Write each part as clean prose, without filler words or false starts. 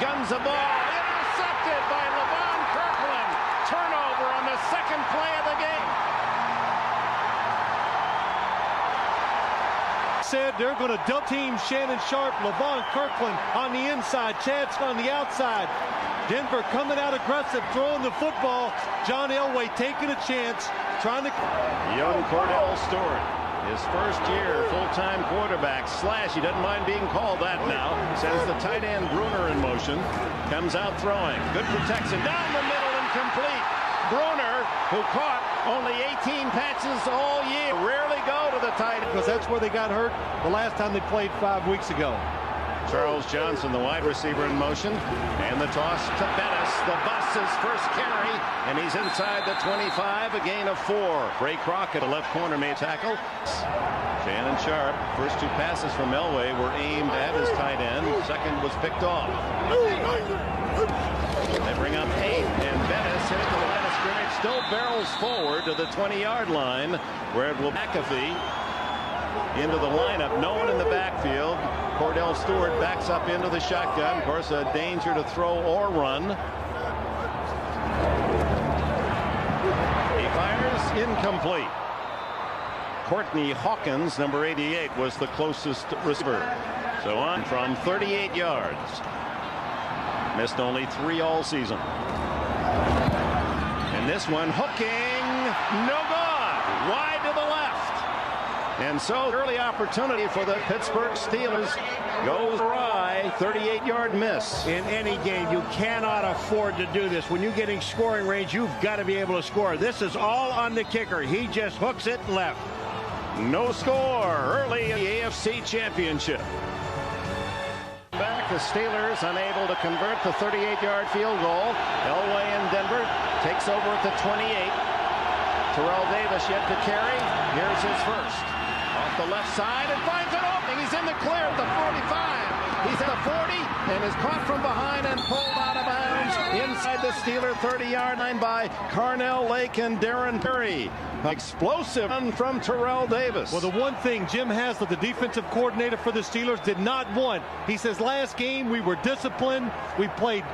guns the ball. Intercepted by LeVon Kirkland. Turnover on the second play of the game. Said they're going to double team Shannon Sharpe, LeVon Kirkland on the inside, Chad's on the outside. Denver coming out aggressive, throwing the football. John Elway taking a chance, trying to... Young Cordell Stewart, his first year full-time quarterback. Slash, he doesn't mind being called that now. Sends the tight end Bruner in motion. Comes out throwing. Good protection. Down the middle, incomplete. Bruner, who caught only 18 patches all year, rarely go to the tight end. Because that's where they got hurt the last time they played 5 weeks ago. Charles Johnson, the wide receiver, in motion. And the toss to Bettis. The bus is first carry. And he's inside the 25, a gain of 4. Ray Crockett, a left corner, made tackle. Shannon Sharpe, first 2 passes from Elway were aimed at his tight end. Second was picked off. They bring up 8, and Bettis hit the line of scrimmage, still barrels forward to the 20-yard line, where it will McAfee into the lineup. No one in the backfield. Cordell Stewart backs up into the shotgun. Of course, a danger to throw or run. He fires incomplete. Courtney Hawkins, number 88, was the closest receiver. So on from 38 yards. Missed only 3 all season. And this one hooking, no good. Wide to the left. And so early opportunity for the Pittsburgh Steelers goes awry. 38-yard miss. In any game, you cannot afford to do this. When you're getting scoring range, you've got to be able to score. This is all on the kicker. He just hooks it left. No score early in the AFC Championship. Back, the Steelers unable to convert the 38-yard field goal. Elway in Denver takes over at the 28. Terrell Davis yet to carry. Here's his first. Off the left side and finds an opening. He's in the clear at the 45. He's at the 40 and is caught from behind and pulled out of bounds inside the Steeler 30-yard line by Carnell Lake and Darren Perry. Explosive run from Terrell Davis. Well, the one thing Jim Haslett, the defensive coordinator for the Steelers, did not want. He says last game we were disciplined. We played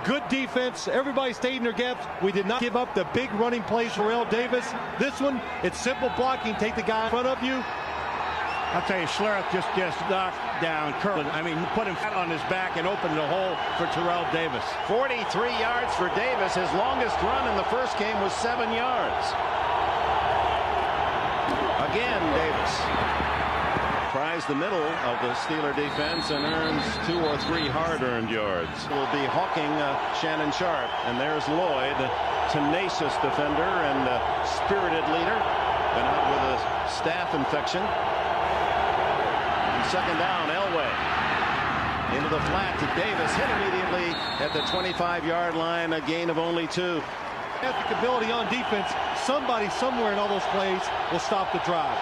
good defense. Everybody stayed in their gaps. We did not give up the big running plays for Terrell Davis. This one, it's simple blocking. Take the guy in front of you. I'll tell you, Schlereth just knocked down Kirkland. I mean, put him flat on his back and opened the hole for Terrell Davis. 43 yards for Davis. His longest run in the first game was 7 yards. Again, Davis tries the middle of the Steeler defense and earns 2 or 3 hard-earned yards. Will be hawking Shannon Sharpe, and there's Lloyd, tenacious defender and spirited leader. Been out with a staph infection. And second down, Elway into the flat to Davis, hit immediately at the 25-yard line, a gain of only 2. Athletic ability on defense. Somebody somewhere in all those plays will stop the drive.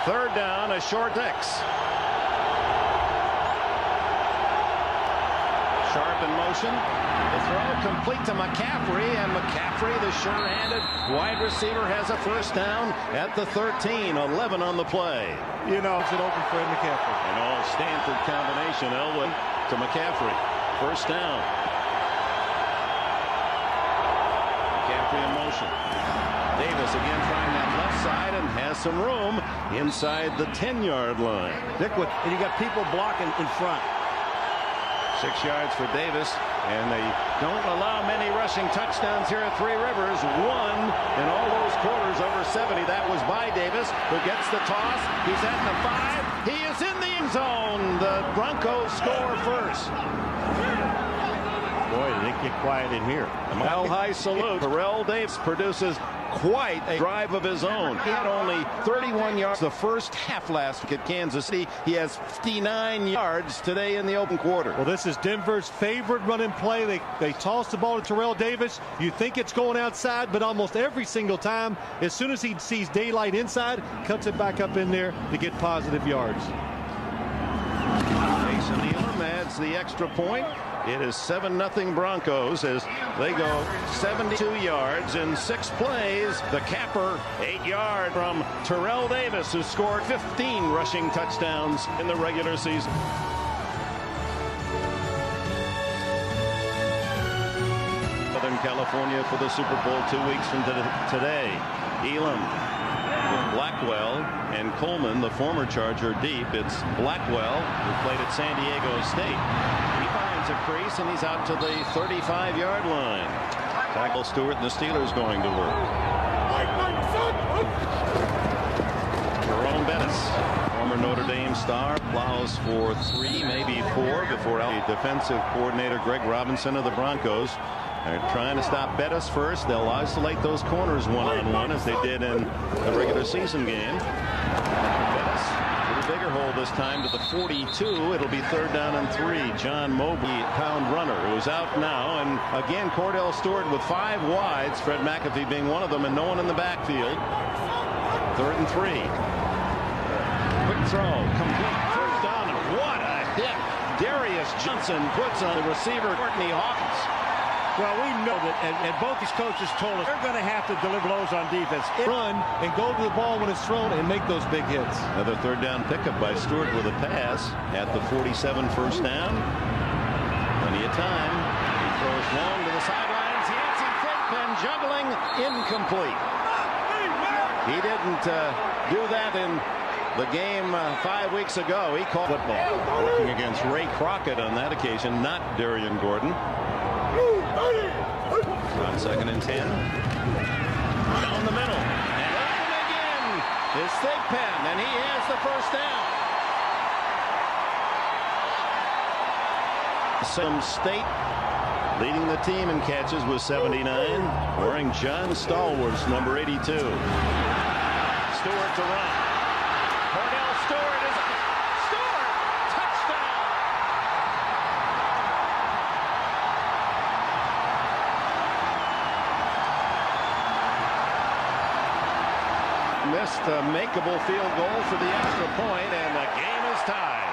Third down, a short X. Sharpe in motion. The throw complete to McCaffrey, and McCaffrey, the sure-handed wide receiver, has a first down at the 13. 11 on the play. You know, it's an open for Ed McCaffrey. An all-Stanford combination. Elway to McCaffrey. First down. McCaffrey in motion. Davis again trying that left side and has some room inside the 10-yard line. And you got people blocking in front. 6 yards for Davis, and they don't allow many rushing touchdowns here at Three Rivers. 1 in all those quarters over 70. That was by Davis, who gets the toss. He's at the 5. He is in the end zone. The Broncos score first. Boy, did it get quiet in here. A mile-high salute. Terrell Davis produces quite a drive of his own. He had only 31 yards the first half last week at Kansas City. He has 59 yards today in the open quarter. Well, this is Denver's favorite running play. They toss the ball to Terrell Davis. You think it's going outside, but almost every single time, as soon as he sees daylight inside, cuts it back up in there to get positive yards. Mason Elam adds the extra point. It is 7-0 Broncos as they go 72 yards in 6 plays. The capper, 8 yards from Terrell Davis, who scored 15 rushing touchdowns in the regular season. California for the Super Bowl 2 weeks from today. Elam with Blackwell and Coleman, the former Charger, deep. It's Blackwell, who played at San Diego State. He finds a crease, and he's out to the 35-yard line. Tackle Stewart and the Steelers going to work. Jerome Bettis, former Notre Dame star, plows for 3, maybe 4 before defensive coordinator Greg Robinson of the Broncos. They're trying to stop Bettis first. They'll isolate those corners one-on-one as they did in the regular season game. Bettis with a bigger hole this time to the 42. It'll be 3rd down and 3. John Mobley, pound runner, who's out now. And again, Cordell Stewart with 5 wides, Fred McAfee being one of them, and no one in the backfield. 3rd and 3. Quick throw, complete, 1st down, and what a hit Darius Johnson puts on the receiver Courtney Hawkins. Well, we know that, and both these coaches told us they're going to have to deliver those on defense. Run and go to the ball when it's thrown and make those big hits. Another 3rd down pickup by Stewart with a pass at the 47, 1st down. Plenty of time. He throws long to the sidelines. Yancey Thigpen juggling, incomplete. He didn't do that in the game 5 weeks ago. He called football. Working against Ray Crockett on that occasion, not Darian Gordon. On 2nd and 10. Down the middle. And open again is Thigpen, and he has the 1st down. Some State leading the team in catches with 79, wearing John Stallworth's number 82. Stewart to run. Cordell Stewart is Stewart, touchdown. Missed a makeable field goal for the extra point, and the game is tied.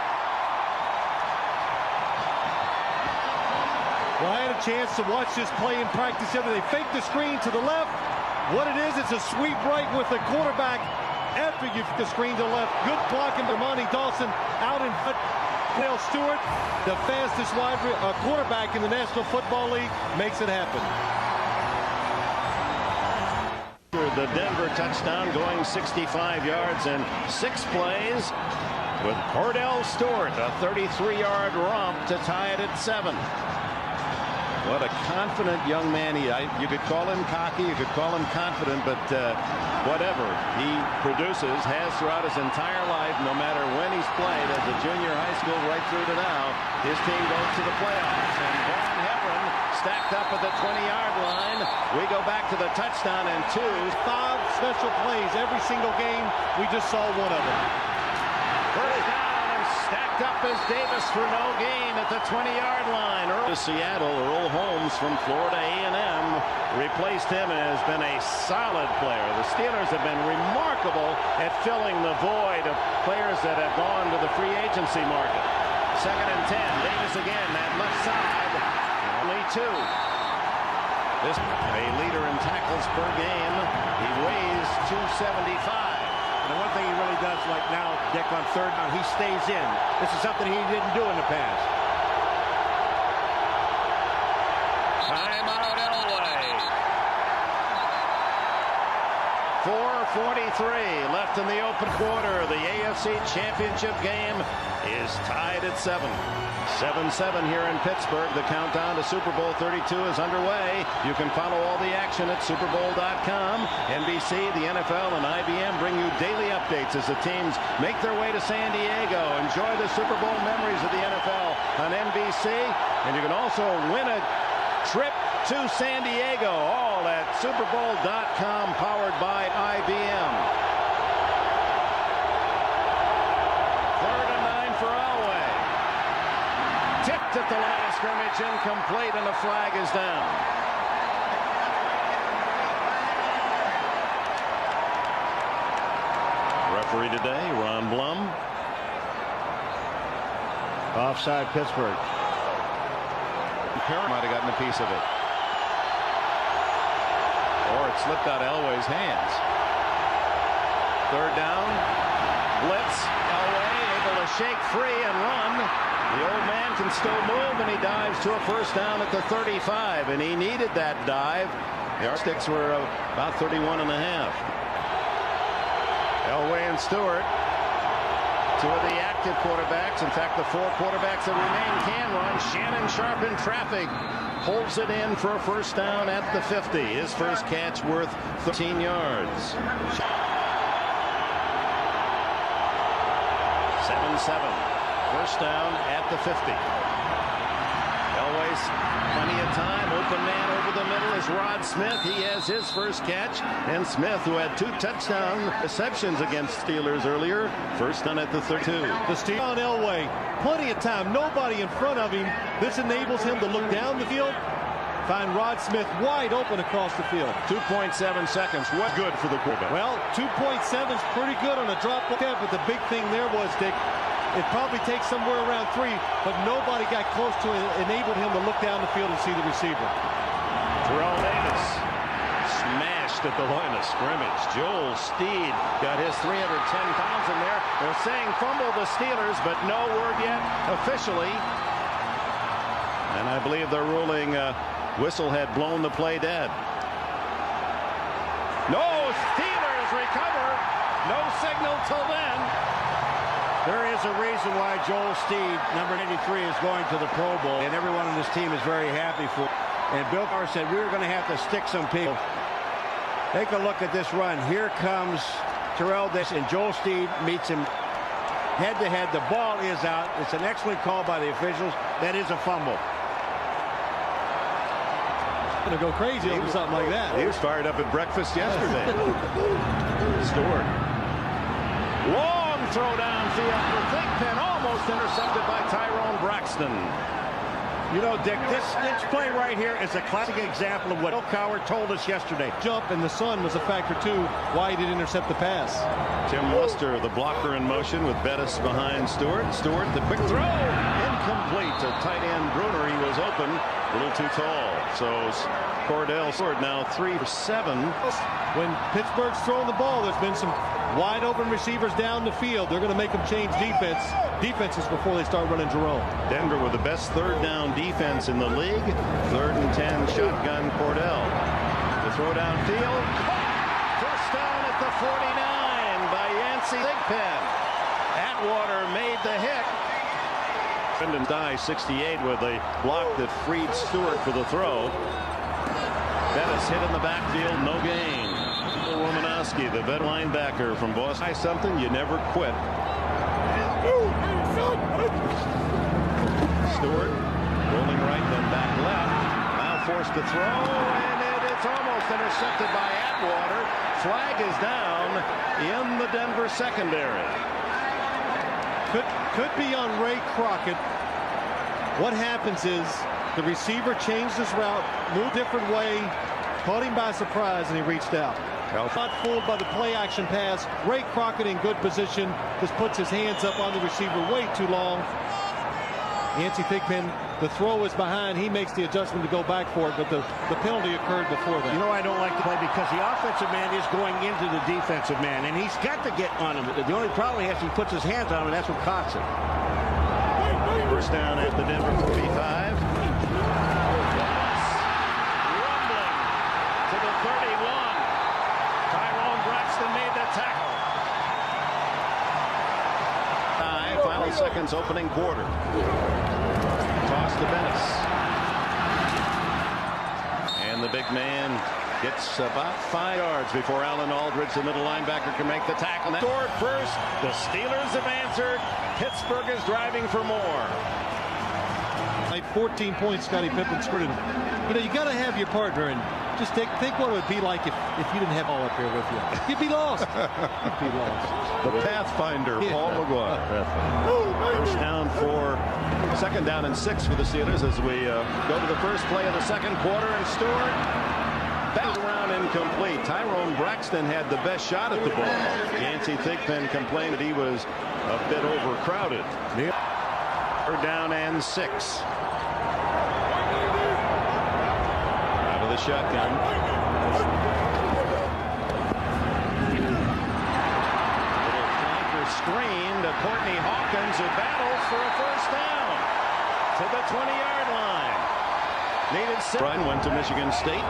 Well, I had a chance to watch this play in practice yesterday. They fake the screen to the left. What it is, it's a sweep right with the quarterback after you the screen to the left. Good blocking by Monty Dawson out in front. Cordell Stewart, the fastest quarterback in the National Football League, makes it happen. The Denver touchdown, going 65 yards in 6 plays with Cordell Stewart, a 33-yard romp to tie it at 7. What a confident young man you could call him cocky, you could call him confident, but whatever he produces has throughout his entire life, no matter when he's played as a junior high school right through to now. His team goes to the playoffs, and Van Hebron stacked up at the 20-yard line. We go back to the touchdown and 2. 5 special plays every single game. We just saw one of them. 1st down and stacked up as Davis for no gain at the 20-yard line. Seattle, Earl Holmes from Florida A&M replaced him and has been a solid player. The Steelers have been remarkable at filling the void of players that have gone to the free agency market. 2nd and 10. Davis again, that left side. Only 2. This a leader in tackles per game. He weighs 275. And one thing he really does, like now, Dick, on 3rd down, he stays in. This is something he didn't do in the past. Timeout Elway. 4:43 left in the open quarter. The AFC Championship game is tied at 7. 7-7 here in Pittsburgh. The countdown to Super Bowl 32 is underway. You can follow all the action at superbowl.com. NBC, the NFL, and IBM bring you daily updates as the teams make their way to San Diego. Enjoy the Super Bowl memories of the NFL on NBC. And you can also win a trip to San Diego, all at superbowl.com, powered by IBM. 3rd and 9 for Elway. Tipped at the line of scrimmage, incomplete, and the flag is down. Referee today, Ron Blum. Offside, Pittsburgh. Parent might have gotten a piece of it. Or it slipped out of Elway's hands. 3rd down. Blitz. Elway able to shake free and run. The old man can still move, and he dives to a first down at the 35, and he needed that dive. The Sticks were about 31 and a half. Elway and Stewart, two of the active quarterbacks. In fact, the four quarterbacks that remain can run. Shannon Sharp in traffic holds it in for a first down at the 50. His first catch worth 13 yards. 7-7. First down at the 50. Elway's plenty of time. Open man over the middle is Rod Smith. He has his first catch. And Smith, who had 2 touchdown receptions against Steelers earlier, first down at the 32. The Steelers on Elway. Plenty of time. Nobody in front of him. This enables him to look down the field. Find Rod Smith wide open across the field. 2.7 seconds. What good for the quarterback? Well, 2.7 is pretty good on a drop like that, but the big thing there was, Dick, it probably takes somewhere around 3, but nobody got close to it, enabled him to look down the field and see the receiver. Terrell Davis smashed at the line of scrimmage. Joel Steed got his 310 pounds in there. They're saying fumble the Steelers, but no word yet officially. And I believe they're ruling whistle had blown the play dead. No, Steelers recover. No signal till then. There is a reason why Joel Steed, number 83, is going to the Pro Bowl, and everyone on this team is very happy for it. And Bill Carr said we were going to have to stick some people. Take a look at this run. Here comes Terrell Davis, and Joel Steed meets him head-to-head. The ball is out. It's an excellent call by the officials. That is a fumble. Going to go crazy over something like that. He was fired up at breakfast yesterday. Stewart. Long throw downfield for Thigpen, almost intercepted by Tyrone Braxton. You know, Dick, this play right here is a classic example of what Bill Cowher told us yesterday. Jump, and the sun was a factor, too, why he didn't intercept the pass. Tim Luster, the blocker in motion with Bettis behind Stewart. Stewart, the quick throw, incomplete to tight end Bruner. He was open, a little too tall. So Cordell Stewart now 3 for 7. When Pittsburgh's throwing the ball, there's been some wide open receivers down the field. They're going to make them change defenses before they start running Jerome. Denver with the best third down defense in the league. 3rd and 10 shotgun Cordell. The throw downfield. First down at the 49 by Yancey Thigpen. Atwater made the hit. Brendan Dye 68 with a block that freed Stewart for the throw. Bettis hit in the backfield, no gain. Romanowski, the vet linebacker from Boston. Try something, you never quit. Stewart rolling right, then back left. Now forced to throw, and it's almost intercepted by Atwater. Flag is down in the Denver secondary. Could be on Ray Crockett. What happens is the receiver changed his route, moved a different way, caught him by surprise, and he reached out. Not fooled by the play action pass. Ray Crockett in good position, just puts his hands up on the receiver way too long. Yancey Thigpen, the throw is behind. He makes the adjustment to go back for it, but the penalty occurred before that. You know, I don't like the play because the offensive man is going into the defensive man, and he's got to get on him. The only problem he has, he puts his hands on him, and that's what costs it. First down at the Denver 45. Rumbling to the 31. Tyrone Braxton made the tackle. Final seconds, opening quarter. Toss to Bettis. And the big man gets about 5 yards before Alan Aldridge, the middle linebacker, can make the tackle. Scored first. The Steelers have answered. Pittsburgh is driving for more. Like 14 points, Scottie Pippen scored him. You know, you got to have your partner, and just think what it would be like if you didn't have all up here with you. You'd be lost. You'd be lost. The Pathfinder, Paul McGuire. First down for 2nd down and 6 for the Steelers as we go to the first play of the second quarter, and Stewart back around incomplete. Tyrone Braxton had the best shot at the ball. Yancey Thigpen complained that he was a bit overcrowded. 3rd down and 6. Out of the shotgun. Little flanker screen to Courtney Hawkins, who battles for a first down. to the 20-yard line. Needed 6. Brian went to Michigan State.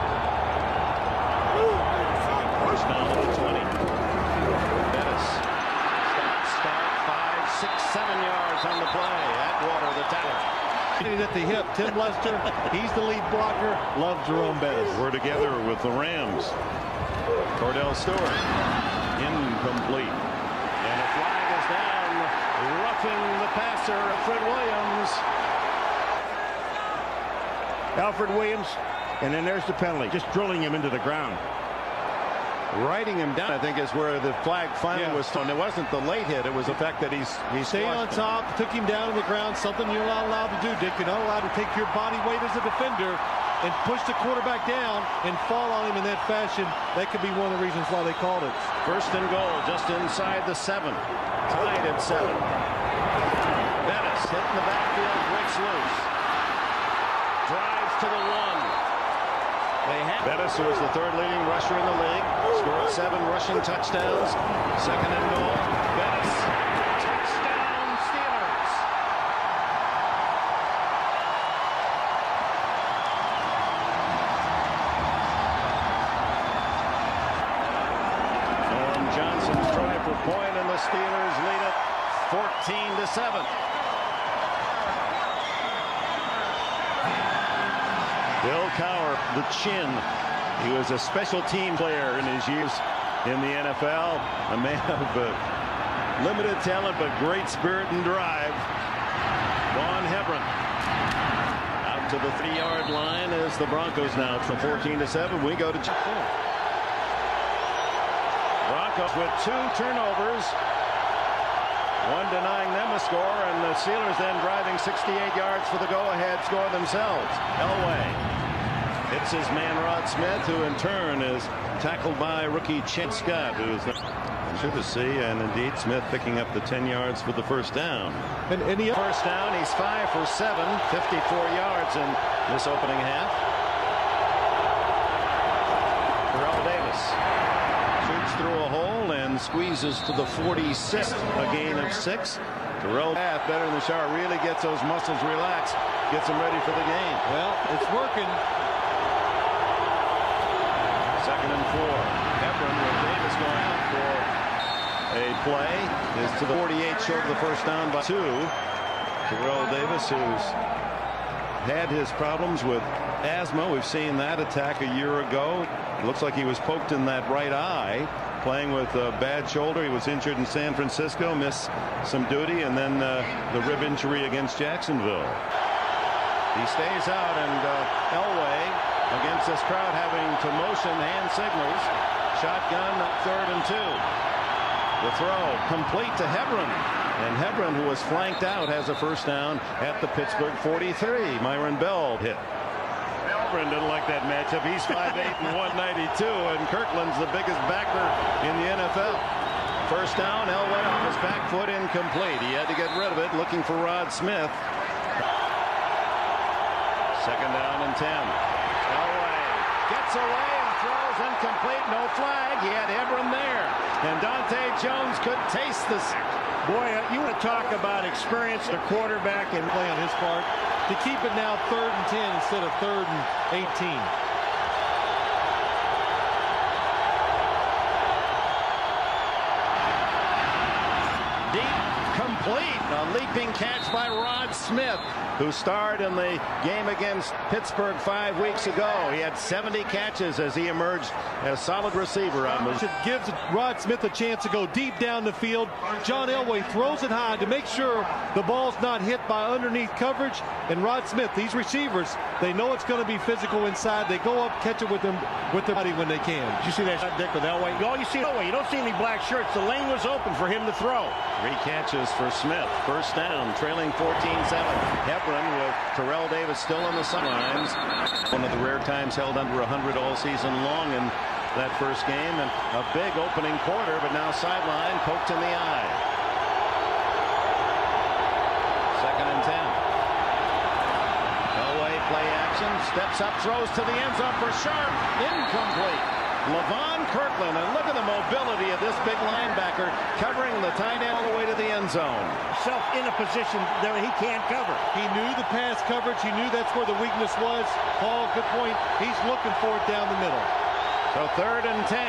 First down to the 20. Bettis. Start 5, 6, 7 yards on the play. Atwater, the tackle. At the hip, Tim Lester, he's the lead blocker. Love Jerome Bettis. We're together with the Rams. Cordell Stewart. Incomplete. And a flag is down. Roughing the passer, Alfred Williams. Alfred Williams, and then there's the penalty. Just drilling him into the ground. Writing him down, I think, is where the flag finally was thrown. It wasn't the late hit. It was the fact that he stayed on top, took him down to the ground, something you're not allowed to do, Dick. You're not allowed to take your body weight as a defender and push the quarterback down and fall on him in that fashion. That could be one of the reasons why they called it. First and goal, just inside the 7. Tied at 7. Bettis hitting the backfield, breaks loose. Drives to the 1. Bettis, who was the 3rd leading rusher in the league, scored 7 rushing touchdowns. Second and goal. Bettis. Touchdown, Steelers. Norm Johnson's try for point, and the Steelers lead it 14-7. Bill Cowher, the chin. He was a special team player in his years in the NFL. A man of limited talent, but great spirit and drive. Vaughn Hebron. Out to the 3-yard line as the Broncos now. From 14-7, we go to Broncos with 2 turnovers. One denying them a score, and the Steelers then driving 68 yards for the go-ahead score themselves. Elway hits his man Rod Smith, who in turn is tackled by rookie Chet Scott, who's good to see, and indeed Smith picking up the 10 yards for the first down. And the first down, he's 5 for 7, 54 yards in this opening half. Terrell Davis shoots through a hole and squeezes to the 46, a gain of 6. Terrell better in the shower, really gets those muscles relaxed, gets them ready for the game. Well, it's working. Second and 4. Hebron with Davis going out for a play is to the 48, short of the first down by 2. Terrell Davis, who's had his problems with asthma. We've seen that attack a year ago. It looks like he was poked in that right eye, playing with a bad shoulder. He was injured in San Francisco, missed some duty, and then the rib injury against Jacksonville. He stays out, and Elway, against this crowd having to motion hand signals. Shotgun, 3rd and 2. The throw complete to Hebron. And Hebron, who was flanked out, has a first down at the Pittsburgh 43. Myron Bell hit. Hebron didn't like that matchup. He's 5'8" and 192, and Kirkland's the biggest backer in the NFL. First down, Elway on his back foot, incomplete. He had to get rid of it, looking for Rod Smith. Second down and 10. Elway gets away and throws incomplete. No flag. He had Hebron there. And Dante Jones could taste this. Boy, you want to talk about experience, the quarterback, and play on his part to keep it now 3rd and 10 instead of 3rd and 18. Deep, complete. A leaping catch by Rod Smith, who starred in the game against Pittsburgh 5 weeks ago. He had 70 catches as he emerged as solid receiver. It gives Rod Smith a chance to go deep down the field. John Elway throws it high to make sure the ball's not hit by underneath coverage. And Rod Smith, these receivers, they know it's going to be physical inside. They go up, catch it with their body when they can. Did you see that shot, Dick, with Elway? All you see Elway. You don't see any black shirts. The lane was open for him to throw. 3 catches for Smith. First down, trailing 14-7. Hebron with Terrell Davis still on the sidelines. One of the rare times held under 100 all season long in that first game, and a big opening quarter, but now sideline, poked in the eye. Second and 10. Elway play action, steps up, throws to the end zone for Sharp, incomplete. Levon Kirkland, and look at the mobility of this big linebacker covering the tight end all the way to the end zone. Self in a position that he can't cover. He knew the pass coverage. He knew that's where the weakness was. Paul, good point. He's looking for it down the middle. So 3rd and 10.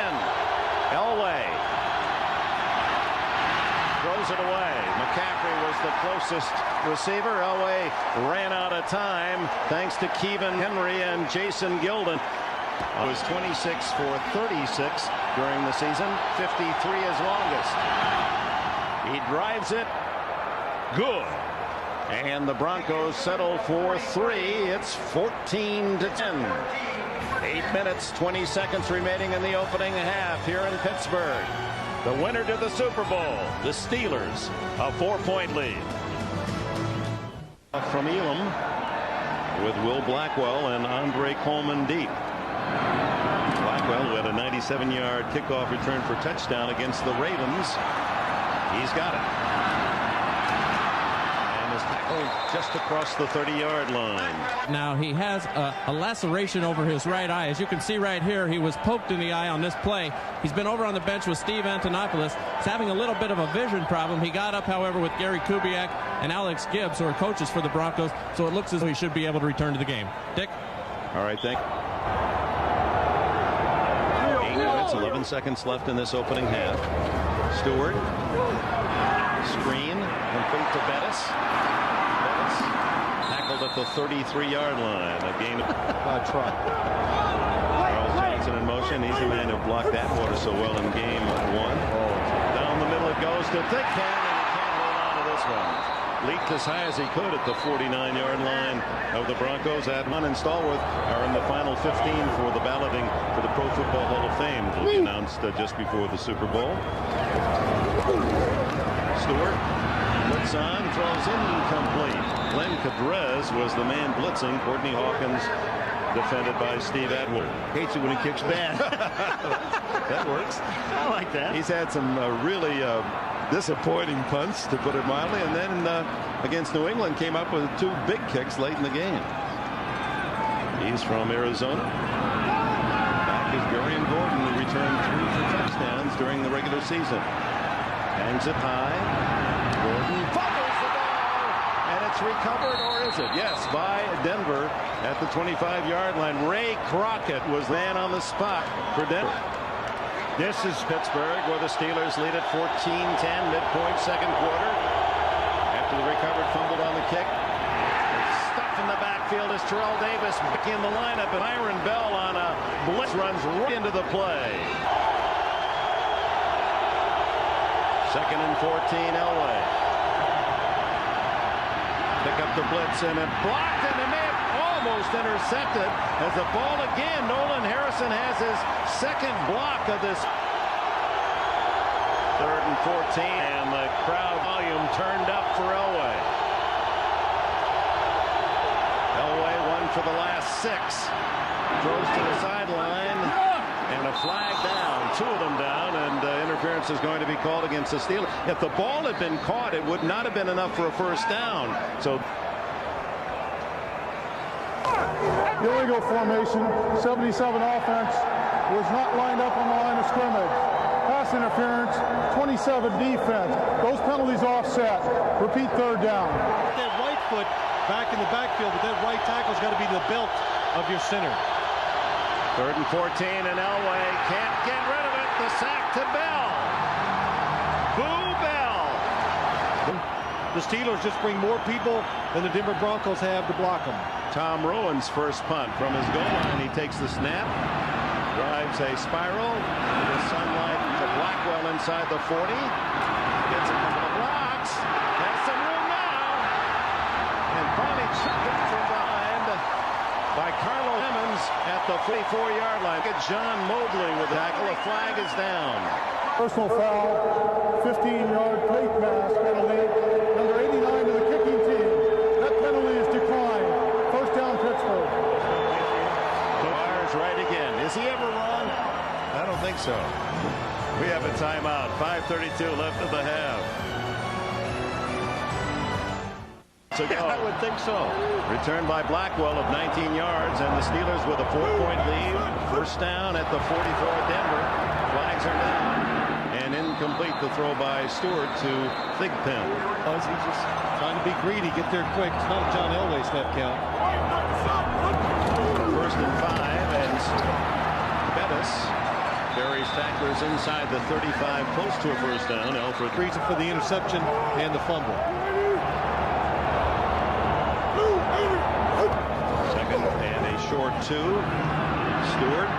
Elway throws it away. McCaffrey was the closest receiver. Elway ran out of time thanks to Kevin Henry and Jason Gilden. It was 26 for 36 during the season. 53 is longest. He drives it. Good. And the Broncos settle for 3. It's 14-10. 8 minutes, 20 seconds remaining in the opening half here in Pittsburgh. The winner to the Super Bowl, the Steelers, a 4-point lead. From Elam with Will Blackwell and Andre Coleman deep. Blackwell, who had a 97-yard kickoff return for touchdown against the Ravens. He's got it. And is tackled just across the 30-yard line. Now he has a laceration over his right eye. As you can see right here, he was poked in the eye on this play. He's been over on the bench with Steve Antonopoulos. He's having a little bit of a vision problem. He got up, however, with Gary Kubiak and Alex Gibbs, who are coaches for the Broncos, so it looks as though he should be able to return to the game. Dick? All right, thank you. 8 minutes, 11 seconds left in this opening half. Stewart. Screen. Complete to Bettis. Bettis tackled at the 33-yard line. A gain of Try. Charles Johnson in motion. He's the man who blocked that water so well in game 1. Down the middle it goes to Thick Can, and he can't hold on to this one. Leaped as high as he could at the 49-yard line of the Broncos. Adman and Stallworth are in the final 15 for the balloting for the Pro Football Hall of Fame. It will be announced just before the Super Bowl. Stewart blitz on, throws incomplete. Glenn Cadrez was the man blitzing. Courtney Hawkins defended by Steve Atwood. Hates it when he kicks bad. That works. I like that. He's had some really disappointing punts, to put it mildly, and then against New England came up with 2 big kicks late in the game. He's from Arizona. Back is Dorian Gordon, who returned 3 for touchdowns during the regular season. Hangs it high. Gordon fumbles the ball, and it's recovered, or is it? Yes, by Denver at the 25-yard line. Ray Crockett was man on the spot for Denver. This is Pittsburgh, where the Steelers lead at 14-10, midpoint second quarter. After the recovered fumbled on the kick. Stuff in the backfield is Terrell Davis back in the lineup, and Iron Bell on a blitz runs right into the play. 2nd and 14, Elway. Pick up the blitz, and it blocked, and it may have almost intercepted as the ball again. Nolan Harrison has his 2nd block of this. 3rd and 14, and the crowd volume turned up for Elway. Elway won for the last 6. Throws to the sideline, and a flag down. 2 of them down, and interference is going to be called against the Steelers. If the ball had been caught, it would not have been enough for a first down. So illegal formation, 77 offense was not lined up on the line of scrimmage. Pass interference, 27 defense. Those penalties offset. Repeat 3rd down. That right foot back in the backfield, but that right tackle's got to be the belt of your center. 3rd and 14, and Elway can't get rid of it. The sack to Bell. Boo Bell. The Steelers just bring more people than the Denver Broncos have to block them. Tom Rowan's first punt from his goal line. He takes the snap, drives a spiral to the sunlight to Blackwell inside the 40. Gets a couple of blocks. Has some room now. And finally chipped it from behind by Carlo Emmons at the 44-yard line. Get John Mobley with the tackle. A flag is down. Personal foul, 15-yard plate mask penalty. Number 89 to the kicking team. That penalty is declined. First down, Pittsburgh. Dwyer's right again. Is he ever wrong? I don't think so. We have a timeout. 5:32 left of the half. To go. I would think so. Returned by Blackwell of 19 yards, and the Steelers with a 4-point lead. First down at the 44 of Denver. Flags are down. And incomplete the throw by Stewart to Thigpen. He's just trying to be greedy, get there quick. It's not a John Elway snap count. First and 5 as Bettis buries tacklers inside the 35 close to a first down. Alfred Reason for the interception and the fumble. Second and a short 2. Stewart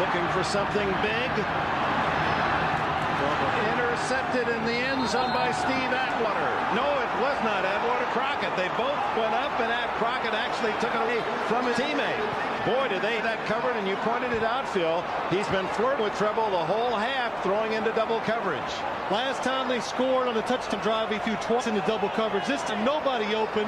looking for something big. Intercepted in the end zone by Steve Atwater. No, it was not Atwater. Crockett. They both went up, and Crockett actually took it away from his teammate. Boy, did they that covered, and you pointed it out, Phil. He's been flirting with trouble the whole half, throwing into double coverage. Last time they scored on a touchdown drive, he threw twice into double coverage. This time, nobody open.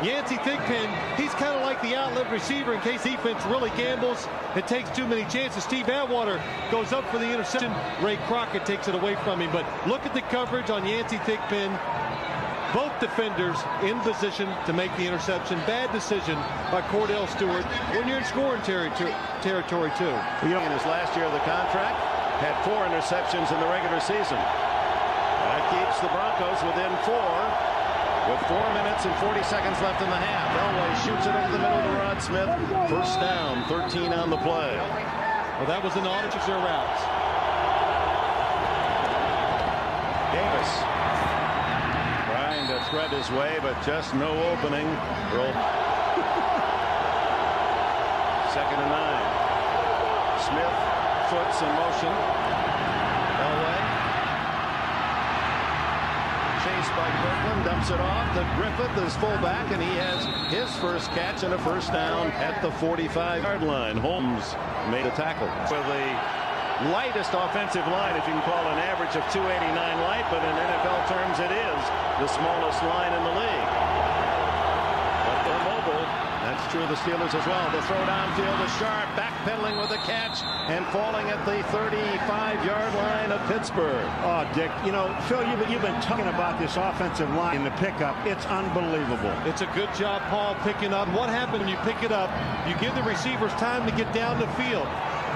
Yancey Thigpen, he's kind of like the outlet receiver in case defense really gambles and takes too many chances. Steve Atwater goes up for the interception. Ray Crockett takes it away from him. But look at the coverage on Yancey Thigpen. Both defenders in position to make the interception. Bad decision by Cordell Stewart when you're in scoring territory too. In his last year of the contract, had 4 interceptions in the regular season. That keeps the Broncos within 4. With 4 minutes and 40 seconds left in the half. Elway shoots it into the middle to Rod Smith. First down, 13 on the play. Well, that was an audit of their routes. Davis trying to thread his way, but just no opening. Second and 9. Smith foots in motion. Elway. Chased by Kirkland, dumps it off to Griffith, his fullback, and he has his first catch and a first down at the 45-yard line. Holmes made a tackle. For the lightest offensive line, if you can call an average of 289 light, but in NFL terms it is the smallest line in the league. But they're mobile. That's true of the Steelers as well. The throw downfield is Sharp, backpedaling with a catch and falling at the 35-yard line of Pittsburgh. Oh, Dick, you know, Phil, you've been talking about this offensive line in the pickup. It's unbelievable. It's a good job, Paul, picking up. What happened when you pick it up? You give the receivers time to get down the field.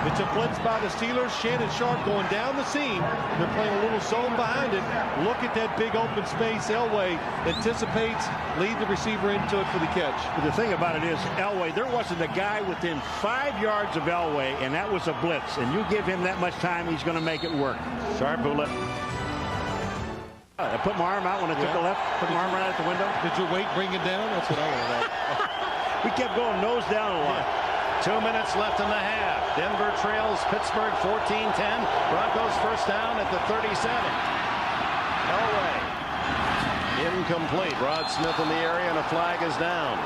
It's a blitz by the Steelers. Shannon Sharp going down the seam. They're playing a little zone behind it. Look at that big open space. Elway anticipates, lead the receiver into it for the catch. But the thing about it is, Elway, there wasn't a guy within 5 yards of Elway, and that was a blitz. And you give him that much time, he's going to make it work. Sharp who left. I put my arm out when I took the left. Put my arm right out the window. Did your weight bring it down? That's what I want to know. We kept going nose down a lot. 2 minutes left in the half. Denver trails Pittsburgh 14-10. Broncos first down at the 37. Elway. Incomplete. Rod Smith in the area, and a flag is down.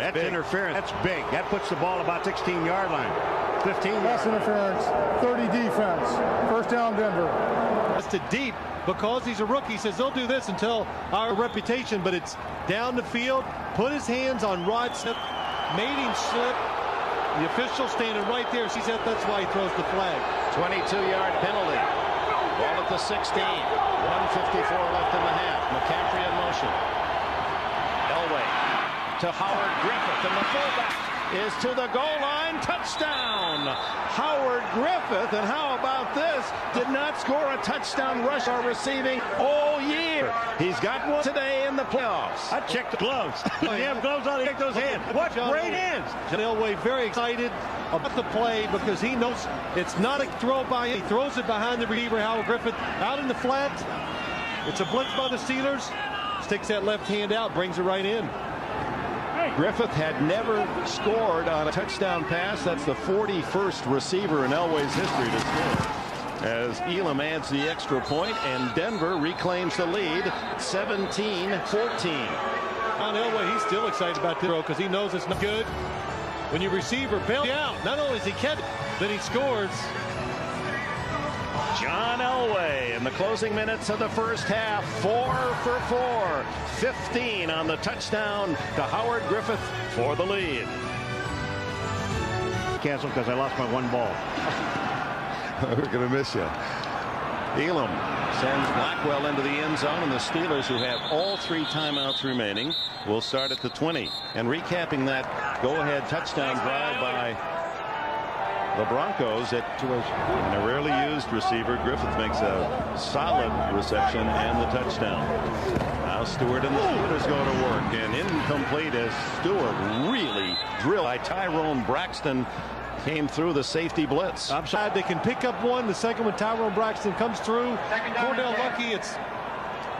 That's interference. That's big. That puts the ball about 16-yard line. 15. Pass interference. 30 defense. First down, Denver. That's to deep because he's a rookie. He says they'll do this until our reputation, but it's down the field. Put his hands on Rod Smith. Made him slip. The official standing right there. She said that's why he throws the flag. 22-yard penalty. Ball at the 16. 1:54 left in the half. McCaffrey in motion. Elway to Howard Griffith, and the fullback is to the goal line. Touchdown, Howard Griffith. And how about this? Did not score a touchdown rush or receiving all year. He's got one today in the playoffs. I checked the gloves. You have gloves on, check those hands. What great hands. Elway very excited about the play because he knows it's not a throw by him. He throws it behind the receiver, Howard Griffith, out in the flat. It's a blitz by the Steelers. Sticks that left hand out, brings it right in. Griffith had never scored on a touchdown pass. That's the 41st receiver in Elway's history to score. As Elam adds the extra point, and Denver reclaims the lead, 17-14. On Elway, he's still excited about this throw because he knows it's not good. When your receiver bails you out, not only is he catch, but he scores. John Elway in the closing minutes of the first half, 4 for 4, 15 on the touchdown to Howard Griffith for the lead. Cancel because I lost my one ball. We're going to miss you. Elam sends Blackwell into the end zone, and the Steelers, who have all 3 timeouts remaining, will start at the 20. And recapping that go-ahead touchdown drive by the Broncos, and a rarely used receiver, Griffith makes a solid reception and the touchdown. Now Stewart and the Steelers go to work, and incomplete as Stewart really drilled by Tyrone Braxton. Came through the safety blitz. Upside, they can pick up one. The second one, Tyrone Braxton comes through. Cornell Lucky, it's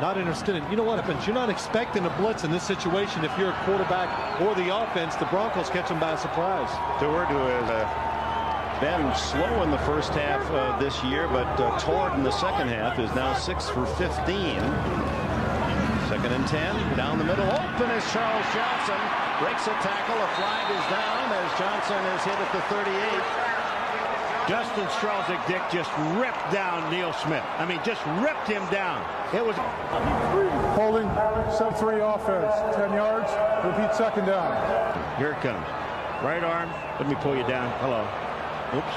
not interested in. You know what happens? You're not expecting a blitz in this situation if you're a quarterback or the offense. The Broncos catch them by surprise. Stewart, who has been slow in the first half this year, but toward in the second half, is now 6 for 15. Second and 10. Down the middle. Open is Charles Johnson. Breaks a tackle. A flag is down as Johnson is hit at the 38. Justin Strelzik-Dick just ripped down Neil Smith. I mean, just ripped him down. It was Holding, sub 3 offense, 10 yards, repeat second down. Here it comes. Right arm. Let me pull you down. Hello. Oops.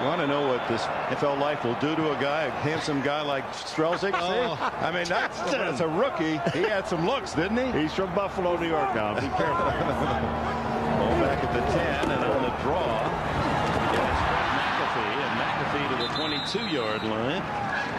You want to know what this NFL life will do to a guy, a handsome guy like Strelzik? I mean, that's a rookie. He had some looks, didn't he? He's from Buffalo, New York now. Be careful. Ball back at the 10, and on the draw, yes, McAfee, and McAfee to the 22-yard line.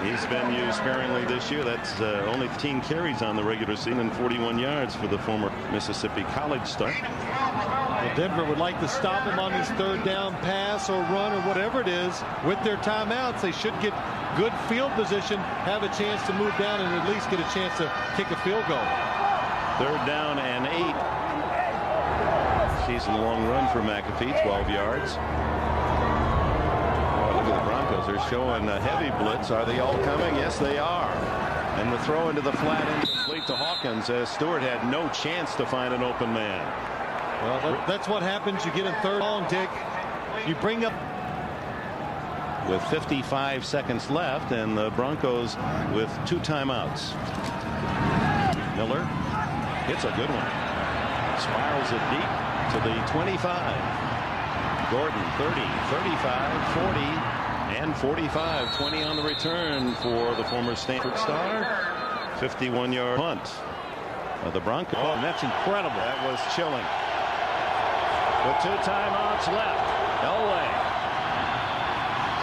He's been used sparingly this year. That's only 15 carries on the regular season and 41 yards for the former Mississippi College star. Well, Denver would like to stop him on his third down pass or run or whatever it is. With their timeouts, they should get good field position, have a chance to move down, and at least get a chance to kick a field goal. Third down and 8. Season-long run for McAfee, 12 yards. Oh, look at the Broncos. They're showing a heavy blitz. Are they all coming? Yes, they are. And the throw into the flat incomplete to Hawkins as Stewart had no chance to find an open man. Well, that's what happens. You get in third long, Dick. You bring up. With 55 seconds left, and the Broncos with 2 timeouts. Miller hits a good one. Spirals it deep to the 25. Gordon 30, 35, 40, and 45. 20 on the return for the former Stanford star. 51-yard punt. The Broncos. Oh, that's incredible. That was chilling. With 2 timeouts left, Elway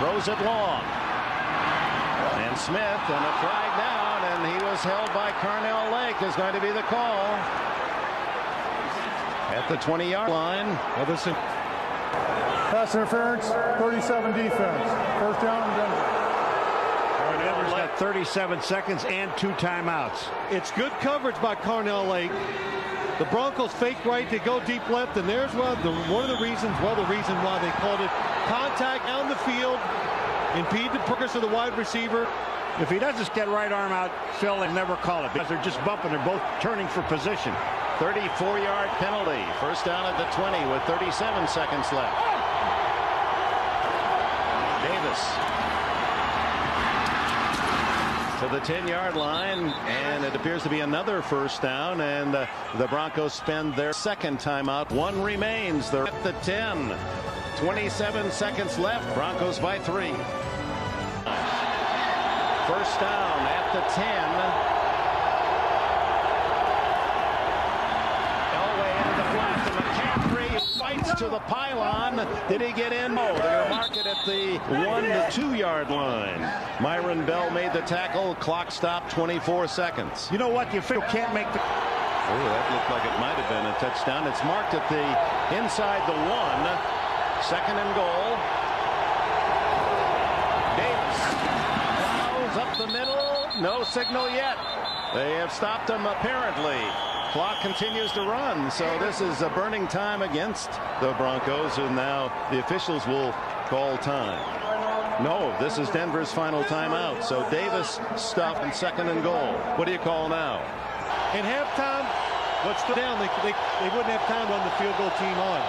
throws it long. And Smith, and a flag down, and he was held by Carnell Lake is going to be the call. At the 20-yard line. Pass interference, 37 defense. First down in Denver. Denver's got 37 seconds and 2 timeouts. It's good coverage by Carnell Lake. The Broncos fake right, they go deep left, and there's one of the reasons why they called it contact down the field, impede the progress of the wide receiver. If he doesn't get right arm out, Phil, they never call it because they're just bumping. They're both turning for position. 34-yard penalty. First down at the 20 with 37 seconds left. Davis to the 10-yard line, and it appears to be another first down, and the Broncos spend their second timeout. 1 remains. They're at the 10. 27 seconds left. Broncos by 3. First down at the 10. Elway into the flat to McCaffrey. Fights to the pylon. Did he get in? No. They're going to mark it at the 1 to 2 yard line. Myron Bell made the tackle. Clock stopped. 24 seconds. You know what? You can't make the. Oh, that looked like it might have been a touchdown. It's marked at the inside the 1. Second and goal. Davis fouls up the middle. No signal yet. They have stopped him apparently. Clock continues to run, so this is a burning time against the Broncos, and now the officials will call time. No, this is Denver's final timeout, so Davis stuffed in second and goal. What do you call now? In halftime, what's the down? They wouldn't have time to run the field goal team on.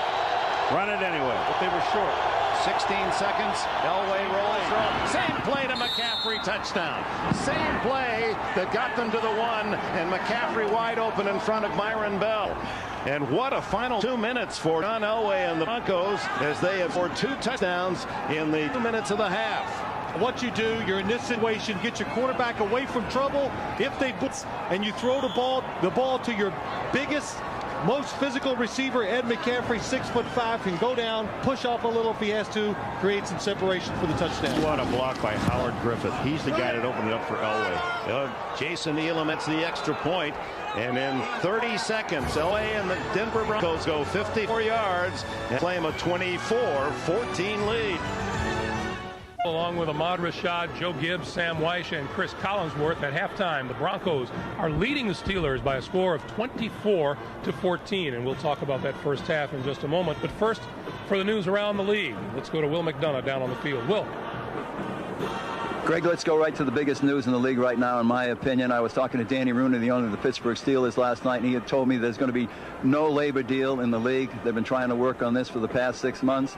Run it anyway. But they were short. 16 seconds. Elway rolls from. Same play to McCaffrey, touchdown. Same play that got them to the 1, and McCaffrey wide open in front of Myron Bell. And what a final 2 minutes for John Elway and the Broncos as they have scored 2 touchdowns in the 2 minutes of the half. What you do, you're in this situation, get your quarterback away from trouble. If they blitz and you throw the ball to your biggest, most physical receiver, Ed McCaffrey, 6'5", can go down, push off a little if he has to, create some separation for the touchdown. What a block by Howard Griffith. He's the guy that opened it up for Elway. Jason Elam, it's the extra point. And in 30 seconds, Elway and the Denver Broncos go 54 yards and claim a 24-14 lead. Along with Ahmad Rashad, Joe Gibbs, Sam Weish, and Chris Collinsworth at halftime, the Broncos are leading the Steelers by a score of 24-14. And we'll talk about that first half in just a moment. But first, for the news around the league, let's go to Will McDonough down on the field. Will. Greg, let's go right to the biggest news in the league right now, in my opinion. I was talking to Danny Rooney, the owner of the Pittsburgh Steelers, last night, and he had told me there's going to be no labor deal in the league. They've been trying to work on this for the past 6 months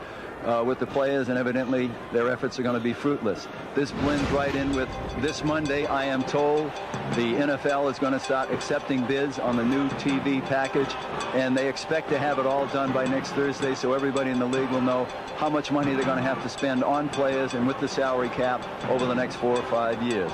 with the players, and evidently their efforts are going to be fruitless. This blends right in with this Monday, I am told, the NFL is going to start accepting bids on the new TV package, and they expect to have it all done by next Thursday, so everybody in the league will know how much money they're going to have to spend on players and with the salary cap over the next 4 or 5 years.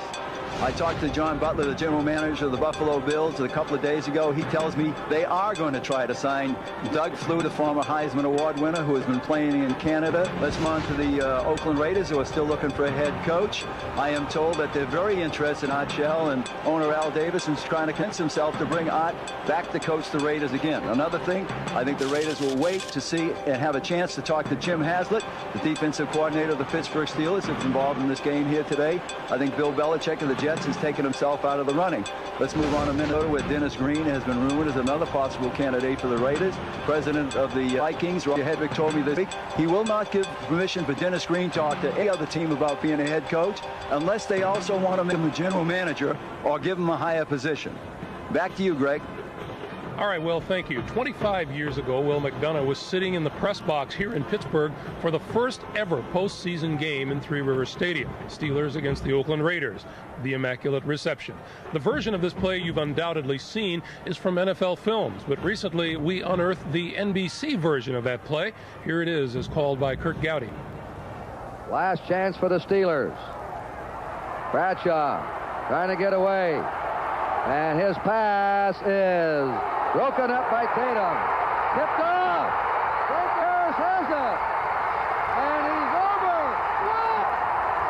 I talked to John Butler, the general manager of the Buffalo Bills, a couple of days ago. He tells me they are going to try to sign Doug Flutie, the former Heisman Award winner who has been playing in Canada. Let's move on to the Oakland Raiders, who are still looking for a head coach. I am told that they're very interested in Art Shell, and owner Al Davis is trying to convince himself to bring Art back to coach the Raiders again. Another thing, I think the Raiders will wait to see and have a chance to talk to Jim Haslett, the defensive coordinator of the Pittsburgh Steelers, that's involved in this game here today. I think Bill Belichick of the Jets has taken himself out of the running. Let's move on to Minnesota, where Dennis Green has been rumored as another possible candidate for the Raiders. President of the Vikings, Roger Hedrick, told me this week he will not give permission for Dennis Green to talk to any other team about being a head coach unless they also want to make him the general manager or give him a higher position. Back to you, Greg. All right, Will, thank you. 25 years ago, Will McDonough was sitting in the press box here in Pittsburgh for the first ever postseason game in Three Rivers Stadium. Steelers against the Oakland Raiders, the Immaculate Reception. The version of this play you've undoubtedly seen is from NFL Films, but recently we unearthed the NBC version of that play. Here it is, as called by Kurt Gowdy. Last chance for the Steelers. Bradshaw trying to get away, and his pass is broken up by Tatum. Tipped off. Frank Harris has it. And he's over. What?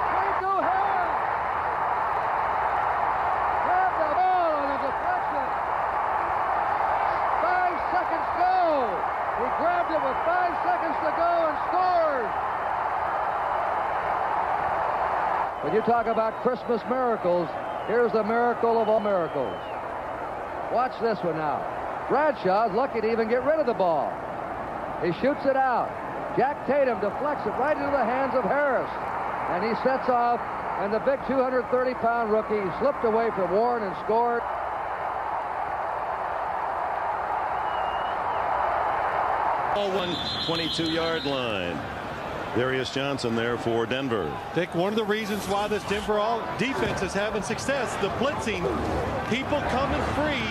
Franco Harris. Grabbed the ball on a deflection. 5 seconds to go. He grabbed it with 5 seconds to go and scored. When you talk about Christmas miracles, here's the miracle of all miracles. Watch this one now. Bradshaw's lucky to even get rid of the ball. He shoots it out. Jack Tatum deflects it right into the hands of Harris. And he sets off, and the big 230-pound rookie slipped away from Warren and scored. Ball 22-yard line. Darius Johnson there for Denver. Dick, one of the reasons why this Denver defense is having success, the blitzing, people coming free,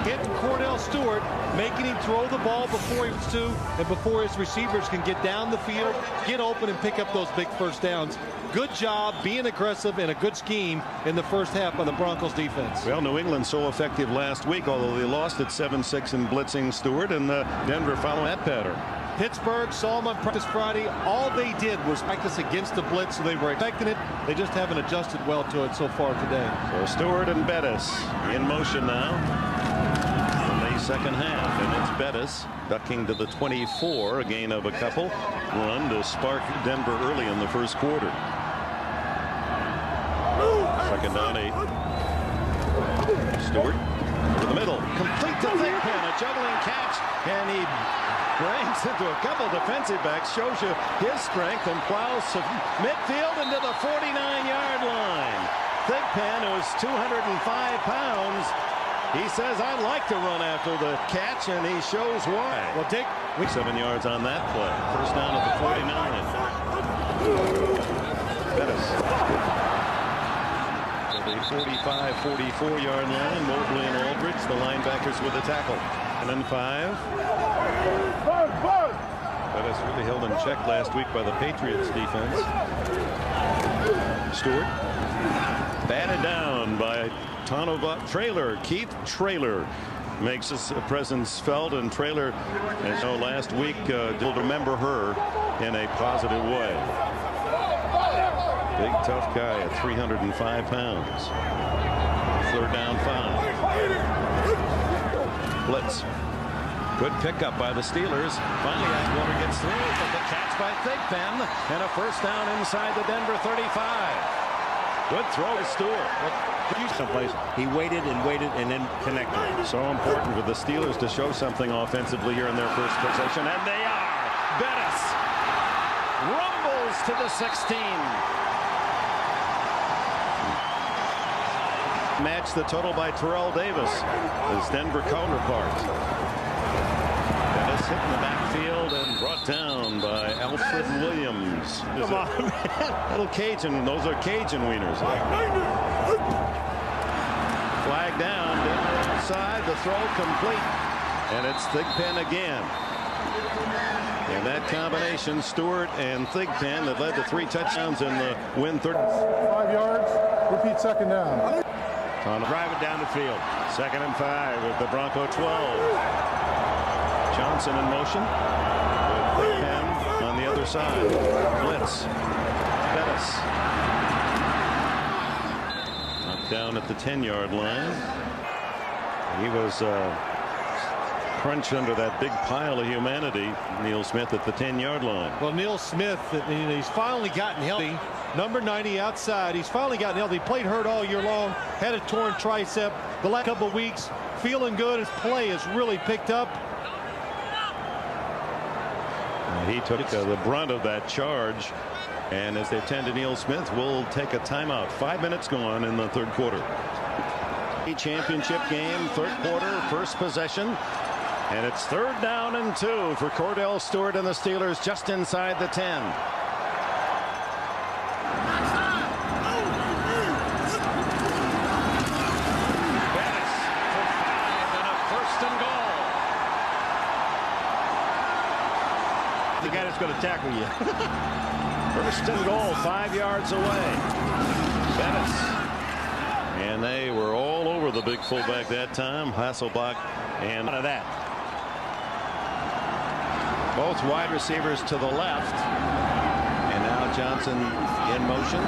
getting Cordell Stewart, making him throw the ball before he wants to, and before his receivers can get down the field, get open, and pick up those big first downs. Good job being aggressive and a good scheme in the first half by the Broncos defense. Well, New England so effective last week, although they lost at 7-6 in blitzing Stewart, and Denver following that pattern. Pittsburgh saw them on practice Friday. All they did was practice against the blitz, so they were expecting it. They just haven't adjusted well to it so far today. So Stewart and Bettis in motion now in the second half. And it's Bettis ducking to the 24, a gain of a couple. Run to spark Denver early in the first quarter. Second down 8. Stewart over the middle. Complete to Thigpen, a juggling catch, and he brings into a couple defensive backs, shows you his strength, and plows to midfield into the 49-yard line. Thigpen, who's 205 pounds, he says, I like to run after the catch, and he shows why. Well, Dick, 7 yards on that play. First down at the 49. Bettis. To the 45-44-yard line. Mobley and Aldridge, the linebackers with the tackle. And then 5. Pettis really held in check last week by the Patriots defense. Stewart batted down by Trailer. Keith Trailer makes his presence felt, and Trailer, as you know, last week will remember her in a positive way. Big tough guy at 305 pounds. 3rd down 5. Blitz. Good pickup by the Steelers. Finally, Atwater gets through, but the catch by Thigpen, and a 1st down inside the Denver 35. Good throw to Stewart. Someplace he waited and then connected. So important for the Steelers to show something offensively here in their first possession, and they are. Bettis rumbles to the 16. Match the total by Terrell Davis, his Denver counterpart. Bettis hit in the backfield and brought down by Alfred Williams. Come on, man. Little Cajun. Those are Cajun wieners. Flag down, Denver inside, the throw complete, and it's Thigpen again. And that combination, Stewart and Thigpen, that led to 3 touchdowns in the win. 5 yards, repeat 2nd down. Drive it down the field. 2nd and 5 with the Bronco 12. Johnson in motion with Thigpen on the other side. Blitz. Bettis. Down at the 10-yard line. He was crunched under that big pile of humanity. Neil Smith at the 10-yard line. Well, Neil Smith, he's finally gotten healthy. Number 90 outside. He's finally gotten healthy. Played hurt all year long. Had a torn tricep the last couple of weeks. Feeling good. His play has really picked up. He took the brunt of that charge. And as they tend to Neil Smith, will take a timeout. 5 minutes gone in the 3rd quarter. Championship game, 3rd quarter, 1st possession. And it's 3rd down and 2 for Cordell Stewart and the Steelers just inside the 10. Bettis for 5 and a 1st and goal. The guy that's going to tackle you. 1st and goal, 5 yards away. Bettis. And they were all over the big fullback that time. Hasselbach and that. Both wide receivers to the left. And now Johnson in motion.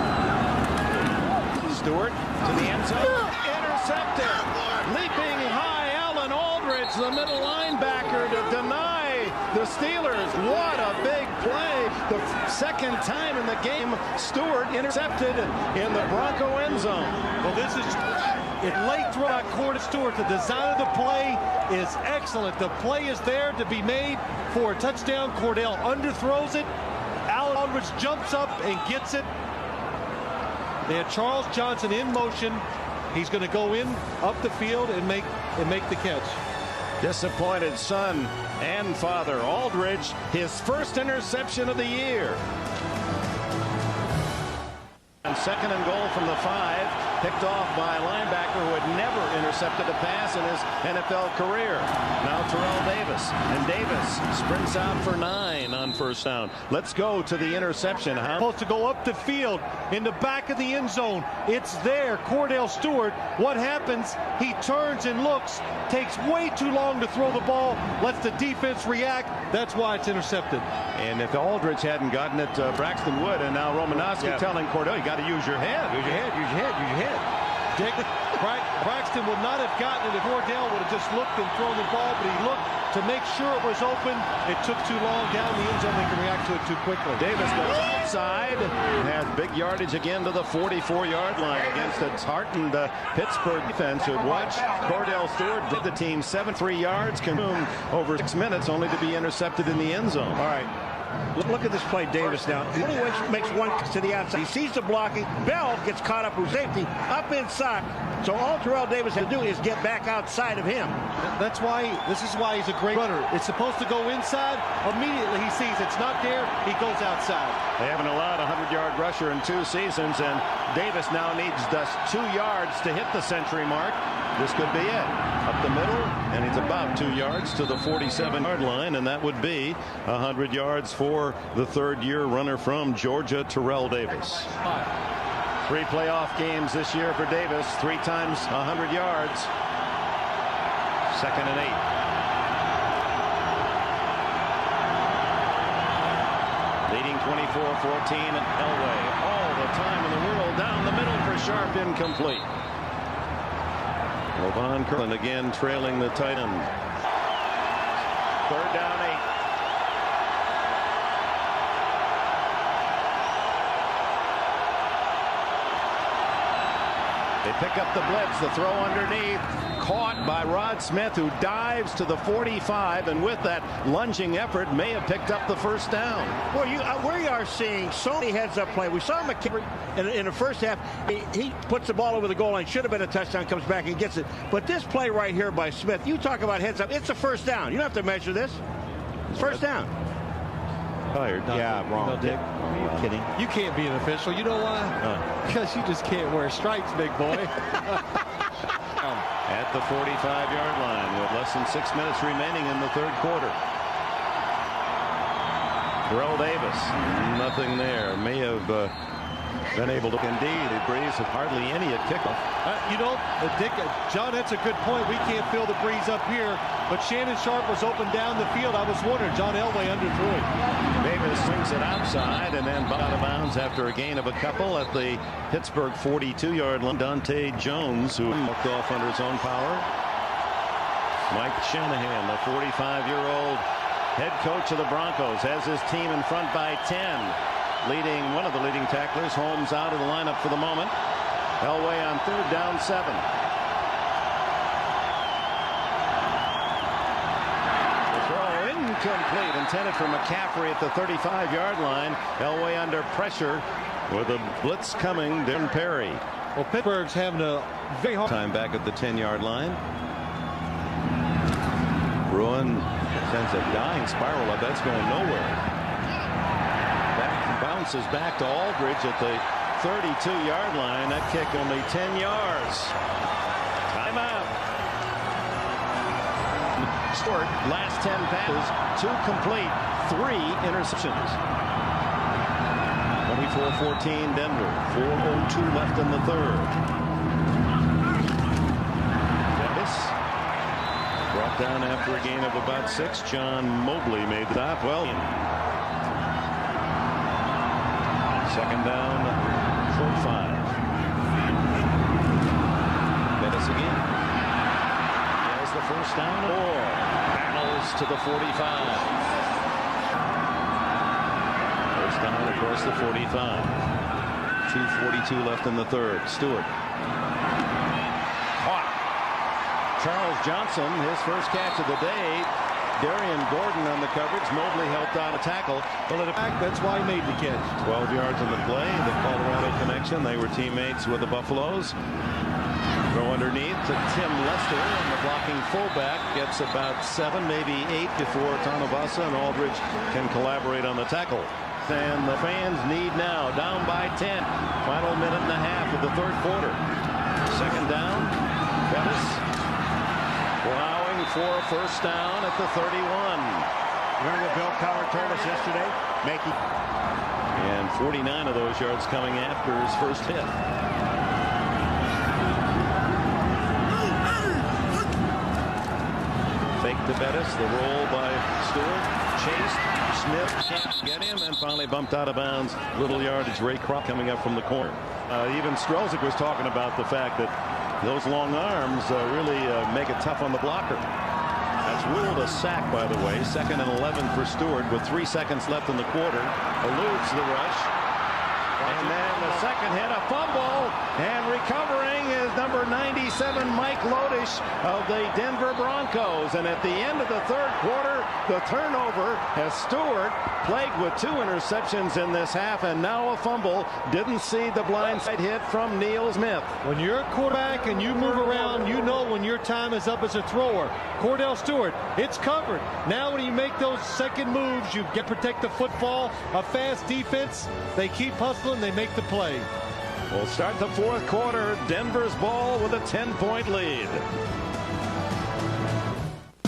Stewart to the end zone. Intercepted. Leaping high, Alan Aldridge, the middle linebacker, to deny the Steelers. What a big play. The 2nd time in the game, Stewart intercepted in the Bronco end zone. Well, this is late throw by Cordell Stewart. The design of the play is excellent. The play is there to be made for a touchdown. Cordell underthrows it. Alan Aldridge jumps up and gets it. They had Charles Johnson in motion. He's going to go in up the field and make the catch. Disappointed son and father. Aldridge, his 1st interception of the year. And 2nd and goal from the 5, picked off by a linebacker who had never intercepted a pass in his NFL career. Now Terrell Davis, and Davis sprints out for 9 on 1st down. Let's go to the interception. Supposed to go up the field in the back of the end zone. It's there. Cordell Stewart. What happens? He turns and looks, takes way too long to throw the ball, lets the defense react. That's why it's intercepted. And if Aldridge hadn't gotten it, Braxton would. And now Romanowski telling Cordell, you got to use your head. Use your head, use your head, use your head. Dick, Braxton would not have gotten it if Cordell would have just looked and thrown the ball, but he looked to make sure it was open. It took too long down the end zone. They can react to it too quickly. Davis goes outside, has big yardage again to the 44-yard line against a hardened Pittsburgh defense who watched Cordell Stewart did the team 73 yards, consumed over 6 minutes, only to be intercepted in the end zone. All right. Look at this play, Davis now. He makes one to the outside. He sees the blocking. Bell gets caught up with safety up inside. So all Terrell Davis has to do is get back outside of him. This is why he's a great runner. It's supposed to go inside. Immediately he sees it's not there. He goes outside. They haven't allowed a 100-yard rusher in 2 seasons, and Davis now needs just 2 yards to hit the century mark. This could be it. A up the middle, and he's about 2 yards to the 47-yard line, and that would be 100 yards for the third-year runner from Georgia, Terrell Davis. 3 playoff games this year for Davis, 3 times 100 yards. 2nd and 8. Leading 24-14 at Elway. All the time in the world down the middle for Sharp, incomplete. Levon Kirkland again trailing the tight end. 3rd down 8. They pick up the blitz, the throw underneath, caught by Rod Smith, who dives to the 45, and with that lunging effort may have picked up the first down. Well, we are seeing so many heads-up play. We saw McCaffrey in the first half. He puts the ball over the goal line. Should have been a touchdown, comes back and gets it. But this play right here by Smith, you talk about heads-up. It's a first down. You don't have to measure this. It's first down. Tired. Yeah, wrong, Dick. Are you kidding? You can't be an official. You know why? Because you just can't wear stripes, big boy. At the 45-yard line with less than 6 minutes remaining in the third quarter. Terrell Davis, nothing there. May have been able to. Indeed, it breeze of hardly any at kickoff. Dick, John, that's a good point. We can't feel the breeze up here, but Shannon Sharp was open down the field. I was wondering, John Elway underthrew it. Davis swings it outside and then out of bounds after a gain of a couple at the Pittsburgh 42-yard line. Dante Jones, who walked off under his own power. Mike Shanahan, the 45-year-old head coach of the Broncos, has his team in front by 10. Leading one of the leading tacklers. Holmes out of the lineup for the moment. Elway on 3rd down 7. The throw incomplete, intended for McCaffrey at the 35-yard line. Elway under pressure with a blitz coming. Darren Perry. Well, Pittsburgh's having a very hard time back at the 10-yard line. Bruin sends a dying spiral up. That's going nowhere. Bounces back to Aldridge at the 32-yard line. That kick only 10 yards. Timeout. Stewart, last 10 passes, 2 complete, 3 interceptions. 24-14 Denver. 4:02 left in the third. Davis brought down after a gain of about 6. John Mobley made the stop. Well, 2nd down, short 5. Bettis again. There's the first down. Or battles to the 45. First down across the 45. 2:42 left in the third. Stewart. Caught. Charles Johnson, his first catch of the day. Darian Gordon on the coverage. Mobley helped out a tackle. That's why he made the catch. 12 yards on the play. The Colorado connection. They were teammates with the Buffaloes. Throw underneath to Tim Lester, and the blocking fullback gets about 7, maybe 8 before Tanavasa and Aldridge can collaborate on the tackle. And the fans need now, down by 10. Final minute and a half of the third quarter. 2nd down. Bettis allowing for a first down at the 31. Remember what Bill Cowher told us yesterday? And 49 of those yards coming after his first hit. Fake to Bettis, the roll by Stewart. Chased, Smith can't get him, and finally bumped out of bounds. Little yardage. Ray Kroc coming up from the corner. Even Strelzik was talking about the fact that those long arms really make it tough on the blocker. That's ruled a sack, by the way. 2nd and 11 for Stewart with 3 seconds left in the quarter. Eludes the rush. And then the second hit, a fumble, and recovering is number 97, Mike Lodish of the Denver Broncos. And at the end of the third quarter, the turnover has Stewart plagued with 2 interceptions in this half, and now a fumble. Didn't see the blindside hit from Neil Smith. When you're a quarterback and you move around, you know when your time is up as a thrower. Cordell Stewart, it's covered. Now when you make those second moves, you get protect the football. A fast defense, they keep hustling, they make the play. We'll start the fourth quarter. Denver's ball with a 10-point lead.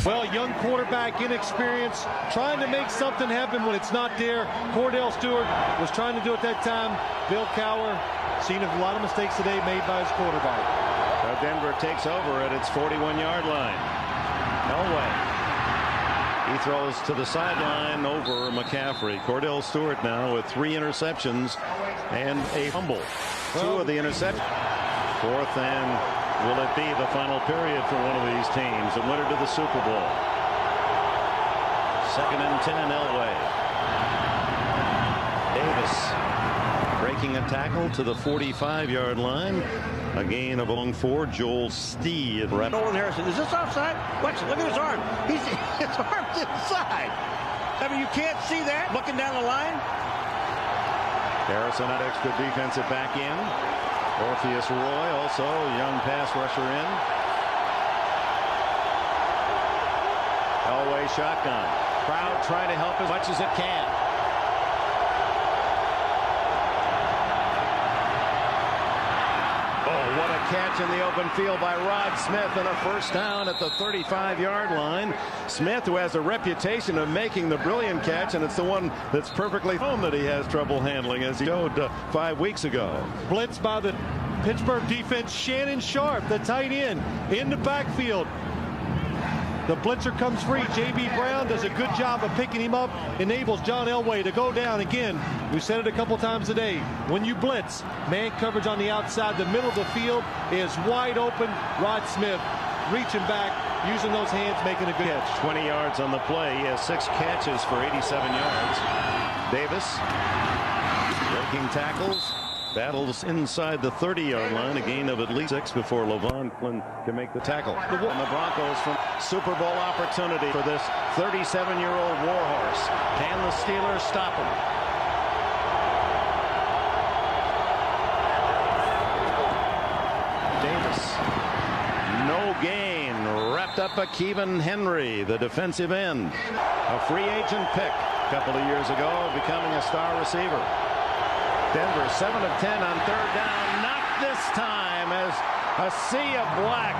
Well, young quarterback, inexperience, trying to make something happen when it's not there. Cordell Stewart was trying to do it that time. Bill Cowher seen a lot of mistakes today made by his quarterback. Denver takes over at its 41-yard line. Elway. He throws to the sideline over McCaffrey. Cordell Stewart now with 3 interceptions and a fumble. 2 of the interceptions. 4th and will it be the final period for one of these teams? A winner to the Super Bowl. 2nd and 10, Elway. Davis breaking a tackle to the 45-yard line. A gain of long 4. Joel Steed. Nolan Harrison, is this offside? Watch it, look at his arm. His arm's inside. I mean, you can't see that looking down the line. Harrison, that extra defensive back in. Orpheus Roy, also young pass rusher in. Elway shotgun. Crowd trying to help as much as it can. What a catch in the open field by Rod Smith, and a first down at the 35-yard line. Smith, who has a reputation of making the brilliant catch, and it's the one that's perfectly home that he has trouble handling, as he showed 5 weeks ago. Blitz by the Pittsburgh defense. Shannon Sharp, the tight end, in the backfield. The blitzer comes free. J.B. Brown does a good job of picking him up, enables John Elway to go down. Again, we said it a couple times today. When you blitz, man coverage on the outside, the middle of the field is wide open. Rod Smith reaching back, using those hands, making a good catch. 20 yards on the play. He has 6 catches for 87 yards. Davis breaking tackles. Battles inside the 30-yard line, a gain of at least 6 before Levon Flynn can make the tackle. And the Broncos from Super Bowl opportunity for this 37-year-old warhorse. Can the Steelers stop him? Davis. No gain. Wrapped up by Kevin Henry, the defensive end. A free agent pick a couple of years ago, becoming a star receiver. Denver 7 of 10 on 3rd down. Not this time, as a sea of black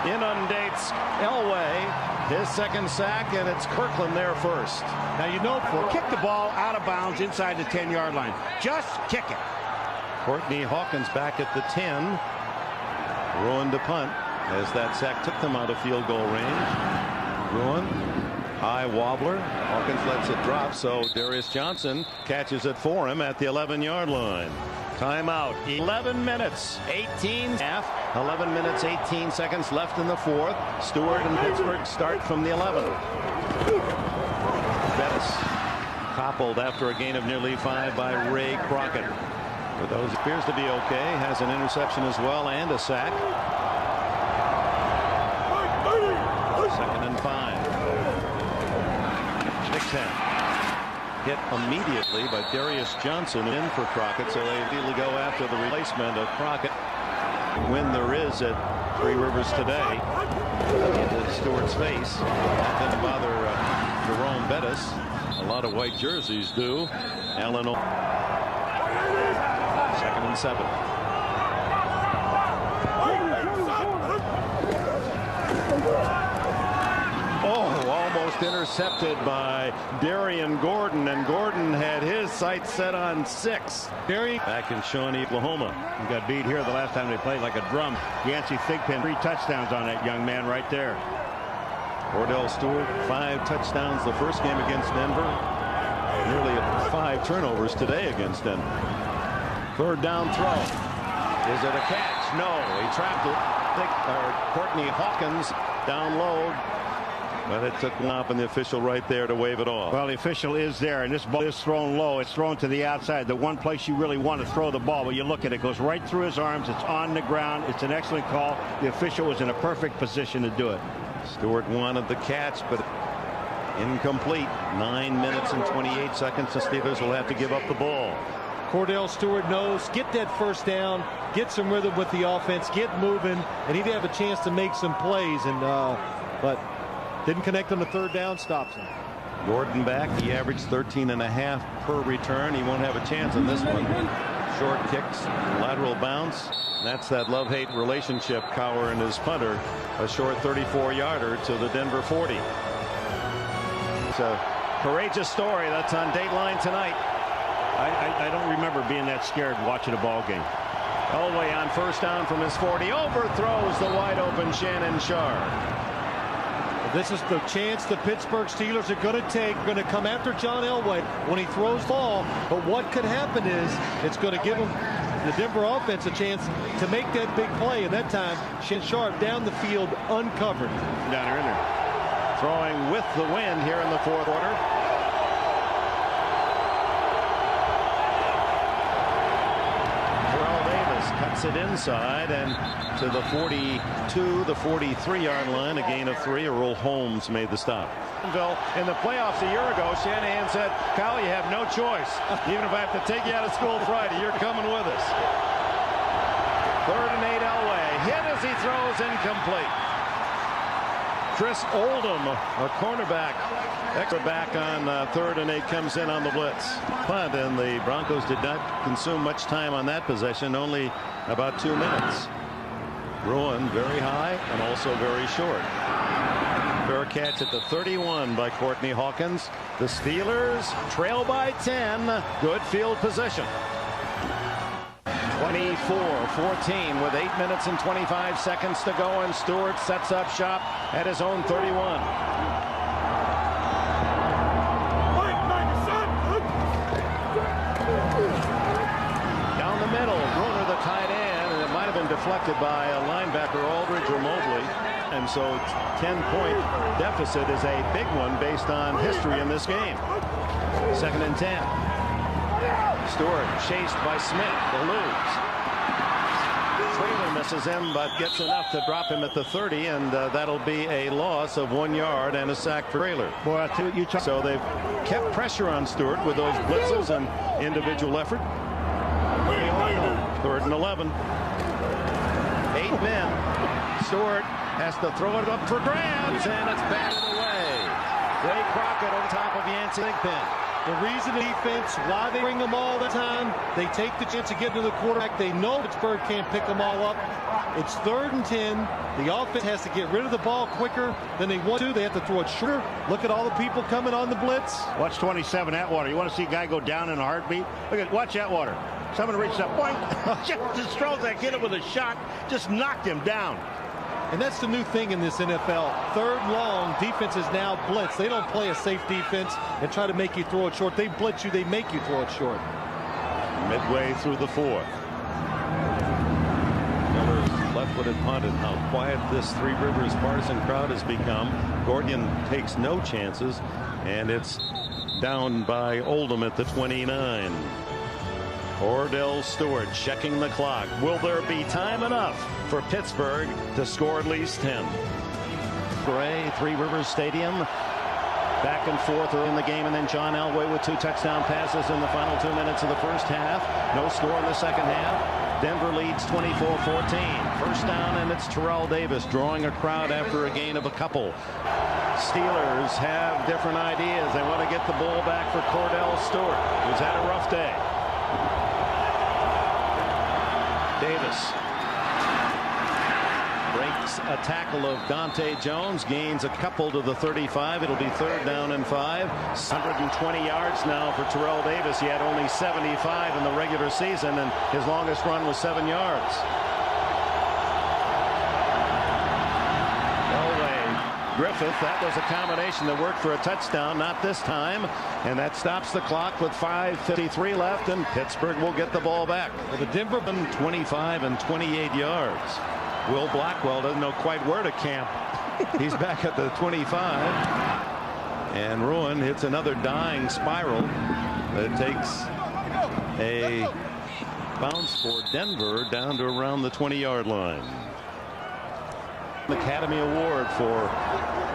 inundates Elway. His 2nd sack, and it's Kirkland there first. Now, you know, kick the ball out of bounds inside the 10-yard line. Just kick it. Courtney Hawkins back at the 10. Ruined a punt as that sack took them out of field goal range. Ruin. High wobbler. Hawkins lets it drop, so Darius Johnson catches it for him at the 11-yard line. Timeout. 11 minutes, 18 half. 11 minutes, 18 seconds left in the 4th. Stewart and Pittsburgh start from the 11. Bettis toppled after a gain of nearly 5 by Ray Crockett. For those, appears to be okay. Has an interception as well and a sack. 2nd and 5. Hit immediately by Darius Johnson in for Crockett, so they immediately go after the replacement of Crockett. When there is at Three Rivers today, into Stewart's face. That didn't bother Jerome Bettis. A lot of white jerseys do. Allen. 2nd and 7. Almost intercepted by Darian Gordon, and Gordon had his sights set on 6. Back in Shawnee, Oklahoma. He got beat here the last time they played like a drum. Yancey Thigpen, 3 touchdowns on that young man right there. Cordell Stewart, 5 touchdowns the first game against Denver. Nearly 5 turnovers today against Denver. 3rd down throw. Is it a catch? No, he trapped it. Courtney Hawkins down low. But it took one up, and the official right there to wave it off. Well, the official is there, and this ball is thrown low. It's thrown to the outside, the one place you really want to throw the ball. But you look at it, it goes right through his arms. It's on the ground. It's an excellent call. The official was in a perfect position to do it. Stewart wanted the catch, but incomplete. 9 minutes and 28 seconds. The Steelers will have to give up the ball. Cordell Stewart knows, get that first down, get some rhythm with the offense, get moving, and he'd have a chance to make some plays. And but didn't connect on the 3rd down, stops him. Gordon back. He averaged 13.5 per return. He won't have a chance on this one. Short kicks, lateral bounce. That's that love-hate relationship, Cowher and his punter. A short 34-yarder to the Denver 40. It's a courageous story. That's on Dateline tonight. I don't remember being that scared watching a ball game. Elway on first down from his 40. Overthrows the wide-open Shannon Sharp. This is the chance the Pittsburgh Steelers are going to take. Going to come after John Elway when he throws the ball. But what could happen is it's going to give him the Denver offense a chance to make that big play. And that time, Shannon Sharp down the field uncovered. Down here in there. Throwing with the wind here in the fourth quarter. Cuts it inside and to the 42, the 43-yard line, a gain of 3. Earl Holmes made the stop. In the playoffs a year ago, Shanahan said, "Kyle, you have no choice. Even if I have to take you out of school Friday, you're coming with us." 3rd and 8, Elway. Hit as he throws, incomplete. Chris Oldham, a cornerback, extra back on 3rd and 8, comes in on the blitz. Punt, and the Broncos did not consume much time on that possession, only about 2 minutes. Bruin very high and also very short. Fair catch at the 31 by Courtney Hawkins. The Steelers trail by 10. Good field position. 24-14 with 8 minutes and 25 seconds to go, and Stewart sets up shop at his own 31. Down the middle, Bruner the tight end, and it might have been deflected by a linebacker, Aldridge or Mobley. And so 10-point deficit is a big one based on history in this game. 2nd and 10. Stewart chased by Smith, the lose. Traylor misses him but gets enough to drop him at the 30, and that'll be a loss of 1 yard and a sack for Traylor. So they've kept pressure on Stewart with those blitzes and individual effort. 3rd and 11. 8 men. Stewart has to throw it up for grabs, and it's batted away. Ray Crockett on top of Yancey Thigpen. The reason the defense, why they bring them all the time, they take the chance to get to the quarterback. They know Pittsburgh can't pick them all up. It's 3rd and 10. The offense has to get rid of the ball quicker than they want to. They have to throw it shorter. Look at all the people coming on the blitz. Watch 27, Atwater. You want to see a guy go down in a heartbeat? Watch Atwater. Someone reached up, boink, just throws that kid with a shot, just knocked him down. And that's the new thing in this NFL. 3rd and long, defenses now blitz. They don't play a safe defense and try to make you throw it short. They blitz you, they make you throw it short. Midway through the 4th. Miller's left-footed punt, and how quiet this Three Rivers partisan crowd has become. Gordian takes no chances, and it's down by Oldham at the 29. Ordell Stewart checking the clock. Will there be time enough for Pittsburgh to score at least 10? Gray, Three Rivers Stadium. Back and forth in the game, and then John Elway with 2 touchdown passes in the final 2 minutes of the first half. No score in the second half. Denver leads 24-14. First down, and it's Terrell Davis drawing a crowd after a gain of a couple. Steelers have different ideas. They want to get the ball back for Cordell Stewart, who's had a rough day. Davis breaks a tackle of Dante Jones, gains a couple to the 35. It'll be 3rd down and 5. 120 yards now for Terrell Davis. He had only 75 in the regular season, and his longest run was 7 yards. Griffith, that was a combination that worked for a touchdown, not this time, and that stops the clock with 5:53 left, and Pittsburgh will get the ball back. Well, the Denver 25 and 28 yards. Will Blackwell doesn't know quite where to camp. He's back at the 25, and Ruin hits another dying spiral that takes a bounce for Denver down to around the 20-yard line. Academy Award for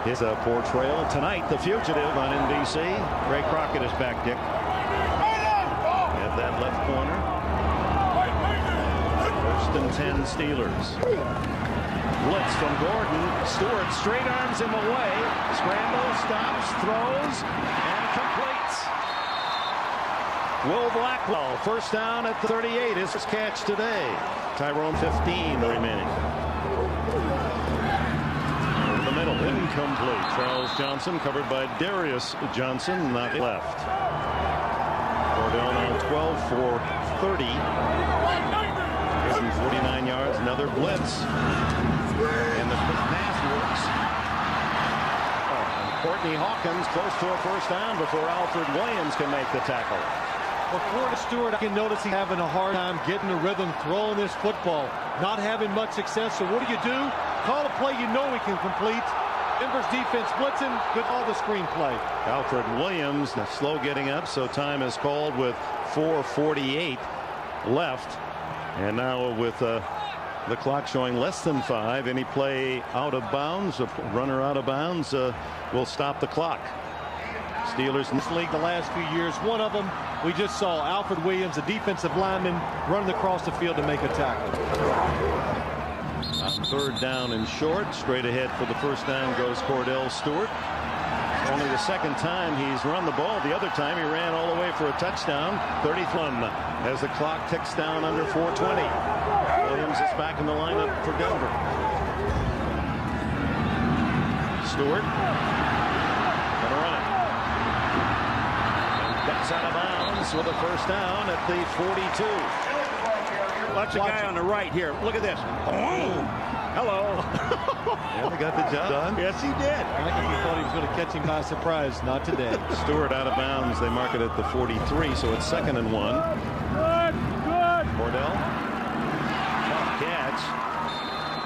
his portrayal tonight. The Fugitive on NBC. Ray Crockett is back, Dick. At that left corner. 1st and 10 Steelers. Blitz from Gordon. Stewart straight arms him away. Scrambles, stops, throws, and completes. Will Blackwell, first down at the 38. His catch today. Tyrone 15 remaining. In the middle, incomplete. Charles Johnson covered by Darius Johnson, not left. Cordell now 12 for 30. 49 yards, another blitz. And the pass works. Courtney Hawkins close to a first down before Alfred Williams can make the tackle. Well, Cordell Stewart, I can notice he's having a hard time getting the rhythm, throwing this football, not having much success. So what do? Call a play you know he can complete. Denver's defense blitzing, good all the screenplay. Alfred Williams slow getting up, so time is called with 4:48 left. And now with the clock showing less than 5, any play out of bounds, a runner out of bounds will stop the clock. Steelers in this league the last few years, one of them we just saw, Alfred Williams, a defensive lineman, running across the field to make a tackle. On third down and short, straight ahead for the first down goes Cordell Stewart. Only the second time he's run the ball. The other time he ran all the way for a touchdown. 31 as the clock ticks down under 4:20. Williams is back in the lineup for Denver. Stewart gonna run it. And ducks out of bounds with a first down at the 42. Watch the guy on the right here. Look at this. Oh, hello. Yeah, they got the job done. Yes, he did. I think he thought he was going to catch him by surprise. Not today. Stewart out of bounds. They mark it at the 43, so it's 2nd and 1. Good. Cordell. Tough catch.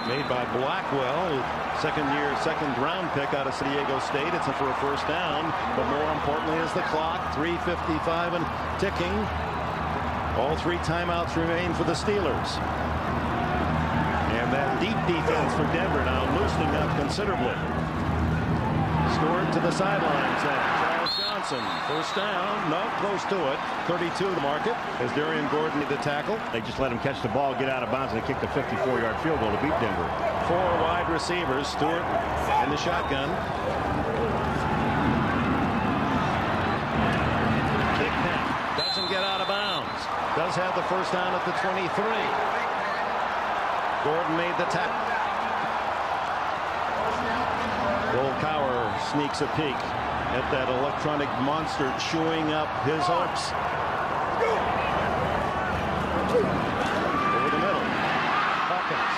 Made by Blackwell. Second round pick out of San Diego State. It's for a first down. But more importantly is the clock. 3:55 and ticking. All 3 timeouts remain for the Steelers. And that deep defense for Denver now loosening up considerably. Stewart to the sidelines. Charles Johnson, first down, no, close to it. 32 to mark it as Darian Gordon made the tackle. They just let him catch the ball, get out of bounds, and they kicked a 54-yard field goal to beat Denver. 4 wide receivers. Stewart in the shotgun. Kick now. Doesn't get out of bounds. Does have the first down at the 23. Gordon made the tackle. Will Cowher sneaks a peek at that electronic monster chewing up his hopes. Over the middle. Hawkins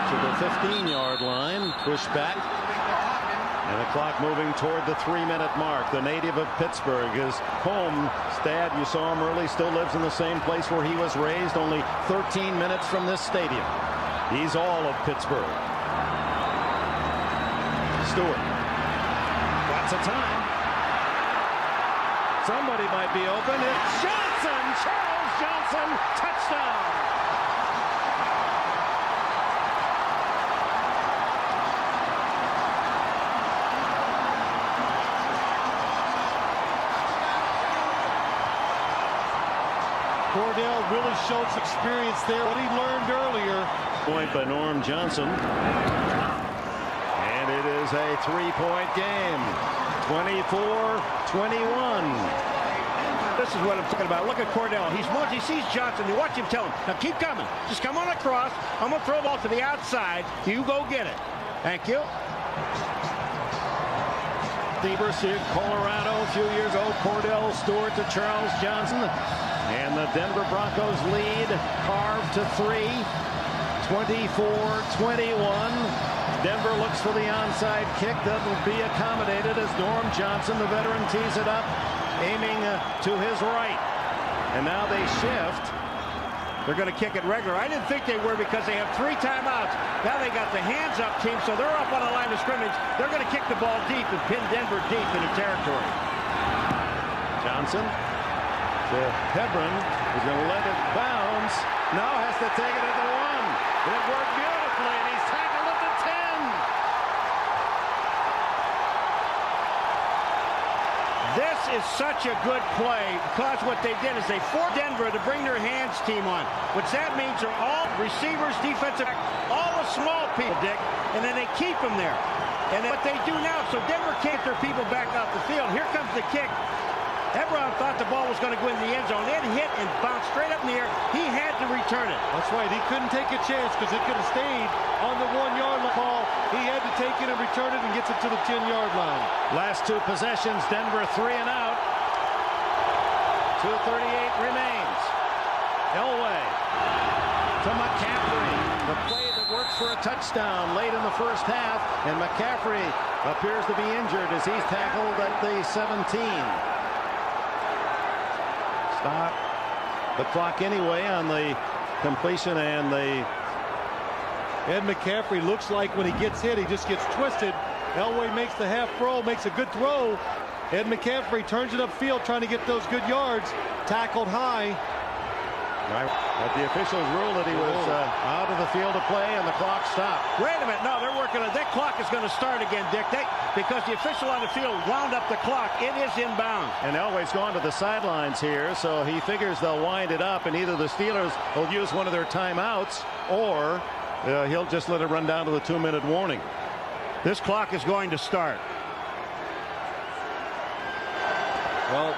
to the 15-yard line. Pushed back. And the clock moving toward the 3-minute mark. The native of Pittsburgh is home. Dad, you saw him early, still lives in the same place where he was raised, only 13 minutes from this stadium. He's all of Pittsburgh. Stewart. Lots of time. Somebody might be open. It's Johnson! Charles Johnson! Touchdown! Cordell really showed some experience there. What he learned earlier. Point by Norm Johnson. And it is a 3-point game. 24-21. This is what I'm talking about. Look at Cordell. He sees Johnson. You watch him tell him, now keep coming. Just come on across. I'm going to throw the ball to the outside. You go get it. Thank you. The University of Colorado a few years ago. Cordell Stewart to Charles Johnson. And the Denver Broncos lead carved to 3. 24-21. Denver looks for the onside kick that will be accommodated as Norm Johnson, the veteran, tees it up, aiming to his right. And now they shift. They're going to kick it regular. I didn't think they were because they have 3 timeouts. Now they got the hands-up team, so they're up on the line of scrimmage. They're going to kick the ball deep and pin Denver deep into territory. Johnson to Hebron is going to let it bounce. Now has to take it at the 1. It worked beautifully, and he's tackled at the 10. This is such a good play because what they did is they forced Denver to bring their hands team on, which that means are all receivers, defensive, all the small people, Dick, and then they keep them there. And what they do now, so Denver can't their people back off the field. Here comes the kick. Ebron thought the ball was going to go in the end zone. It hit and bounced straight up in the air. He had to return it. That's right. He couldn't take a chance because it could have stayed on the 1-yard line. He had to take it and return it and gets it to the 10-yard line. Last two possessions, Denver 3 and out. 2:38 remains. Elway to McCaffrey. The play that works for a touchdown late in the first half. And McCaffrey appears to be injured as he's tackled at the 17. Stop the clock anyway on the completion, and the Ed McCaffrey looks like when he gets hit, he just gets twisted. Elway makes the half throw, makes a good throw. Ed McCaffrey turns it upfield trying to get those good yards. Tackled high. Right. But the officials ruled that he was out of the field of play, and the clock stopped. Wait a minute. No, they're working on that. Clock is going to start again, Dick. Because the official on the field wound up the clock. It is inbound. And Elway's gone to the sidelines here, so he figures they'll wind it up, and either the Steelers will use one of their timeouts, or he'll just let it run down to the 2-minute warning. This clock is going to start. Well,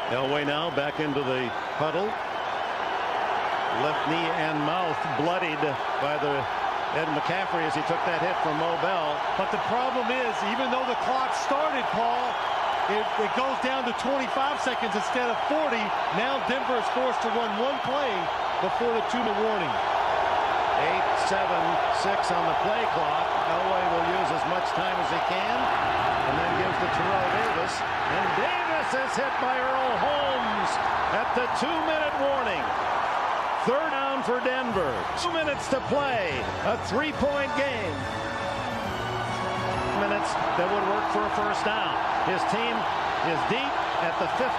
Elway now back into the huddle. Left knee and mouth bloodied by the Ed McCaffrey as he took that hit from Mo Bell. But the problem is, even though the clock started, Paul, it goes down to 25 seconds instead of 40. Now Denver is forced to run one play before the 2-minute warning. 8-7-6 on the play clock. Elway will use as much time as he can, and then gives to Terrell Davis. And Davis is hit by Earl Holmes at the 2-minute warning. Third down for Denver. 2 minutes to play. A 3-point game. Minutes that would work for a first down. His team is deep at the 15.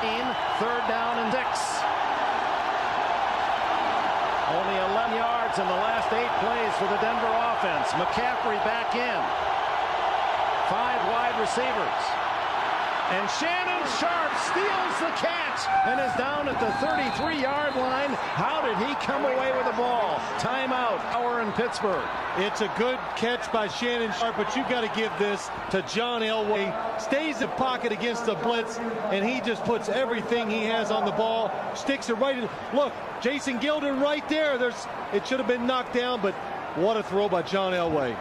Third down and 6. Only 11 yards in the last 8 plays for the Denver offense. McCaffrey back in. 5 wide receivers. And Shannon Sharp steals the catch and is down at the 33-yard line. How did he come away with the ball? Timeout. Power in Pittsburgh. It's a good catch by Shannon Sharp, but you've got to give this to John Elway. Stays in pocket against the blitz, and he just puts everything he has on the ball. Sticks it right in. Look, Jason Gilden right there. It should have been knocked down, but what a throw by John Elway.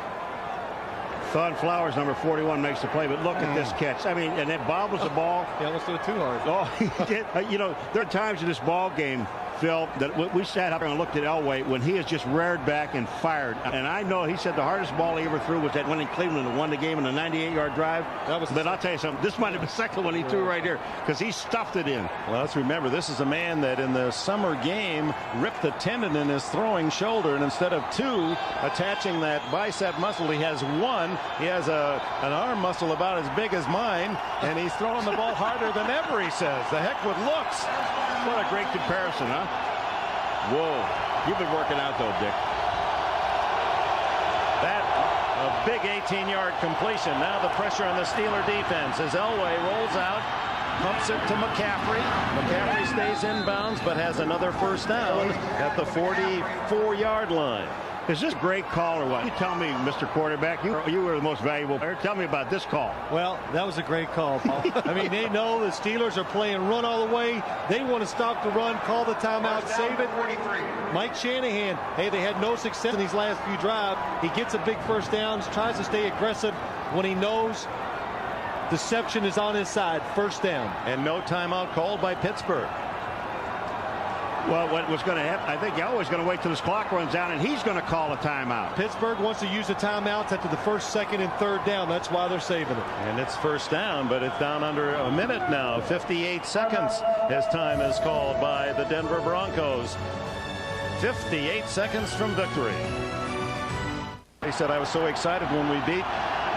Thon Flowers, number 41, makes the play, but look at this catch. I mean, and it bobbles the ball. He almost did it too hard. Oh, he did. You know, there are times in this ball game, Phil, that we sat up there and looked at Elway when he has just reared back and fired. And I know he said the hardest ball he ever threw was that one in Cleveland that won the game in a 98-yard drive. But I'll tell you something, this might have been the second one he threw right here because he stuffed it in. Well, let's remember, this is a man that in the summer game ripped the tendon in his throwing shoulder, and instead of 2 attaching that bicep muscle, he has 1. He has an arm muscle about as big as mine, and he's throwing the ball harder than ever, he says. The heck with looks. What a great comparison, huh? Whoa. You've been working out, though, Dick. That a big 18-yard completion. Now the pressure on the Steeler defense as Elway rolls out, pumps it to McCaffrey. McCaffrey stays inbounds, but has another first down at the 44-yard line. Is this a great call or what? You tell me, Mr. Quarterback, you were the most valuable player. Tell me about this call. Well, that was a great call, Paul. I mean, they know the Steelers are playing run all the way. They want to stop the run, call the timeout, save it. Mike Shanahan, hey, they had no success in these last few drives. He gets a big first down, tries to stay aggressive when he knows deception is on his side. First down. And no timeout called by Pittsburgh. Well, what was going to happen, I think Elway's going to wait till this clock runs down, and he's going to call a timeout. Pittsburgh wants to use the timeouts after the first, second, and third down. That's why they're saving it. And it's first down, but it's down under a minute now. 58 seconds as time is called by the Denver Broncos. 58 seconds from victory. He said, I was so excited when we beat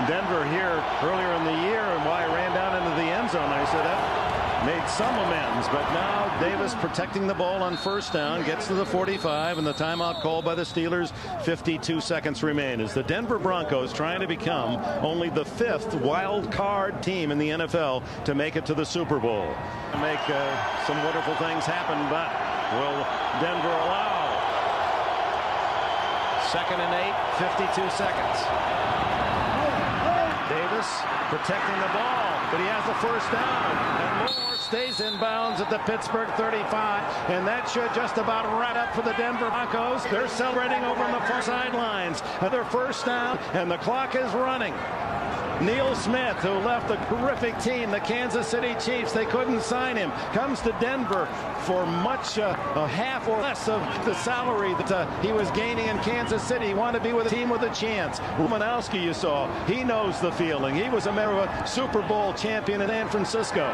Denver here earlier in the year and why I ran down into the end zone. I said, that made some amends, but now Davis protecting the ball on first down, gets to the 45, and the timeout called by the Steelers. 52 seconds remain as the Denver Broncos trying to become only the 5th wild card team in the NFL to make it to the Super Bowl. Make some wonderful things happen, but will Denver allow? 2nd and 8, 52 seconds. Davis Davis protecting the ball, but he has the first down. And Moore stays in bounds at the Pittsburgh 35, and that should just about wrap up for the Denver Broncos. They're celebrating over on the far sidelines. Another first down, and the clock is running. Neil Smith, who left a terrific team, the Kansas City Chiefs, they couldn't sign him, comes to Denver for much a half or less of the salary that he was gaining in Kansas City. He wanted to be with a team with a chance. Romanowski, you saw, he knows the feeling. He was a member of a Super Bowl champion in San Francisco.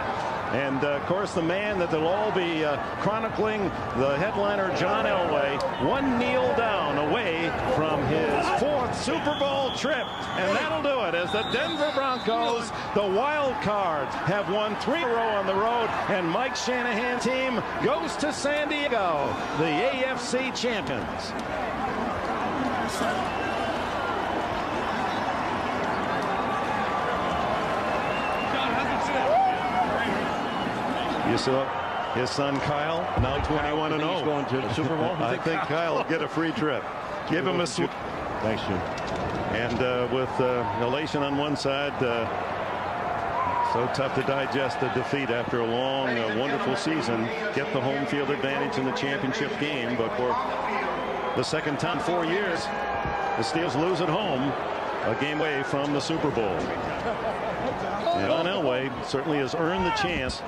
And, of course, the man that they'll all be chronicling, the headliner John Elway, one kneel down away from his fourth Super Bowl trip. And that'll do it as the Denver Broncos, the wild card, have won 3 in a row on the road. And Mike Shanahan's team goes to San Diego, the AFC champions. You saw his son Kyle, now 21-0. He's going to the Super Bowl. I think Kyle will get a free trip. Give him a swing. Thanks, Jim. And with elation on one side, so tough to digest the defeat after a long, wonderful season. Get the home field advantage in the championship game, but for the second time in 4 years, the Steelers lose at home, a game away from the Super Bowl. And John Elway certainly has earned the chance.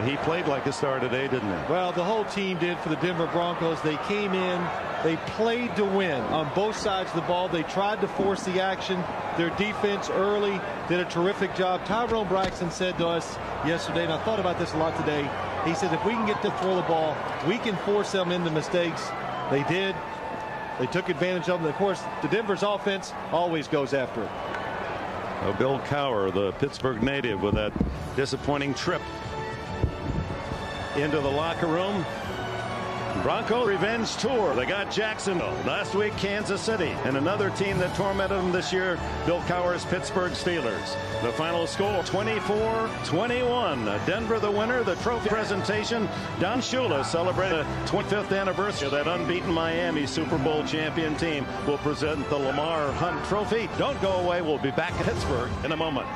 He played like a star today, didn't he? Well, the whole team did for the Denver Broncos. They came in, they played to win on both sides of the ball. They tried to force the action. Their defense early did a terrific job. Tyrone Braxton said to us yesterday, and I thought about this a lot today, he said if we can get to throw the ball, we can force them into mistakes. They did. They took advantage of them. Of course, the Denver's offense always goes after it. Bill Cowher, the Pittsburgh native, with that disappointing trip into the locker room. Bronco revenge tour. They got Jacksonville. Last week, Kansas City. And another team that tormented them this year, Bill Cowher's Pittsburgh Steelers. The final score, 24-21. Denver the winner. The trophy presentation. Don Shula celebrated the 25th anniversary of that unbeaten Miami Super Bowl champion team. Will present the Lamar Hunt Trophy. Don't go away. We'll be back in Pittsburgh in a moment.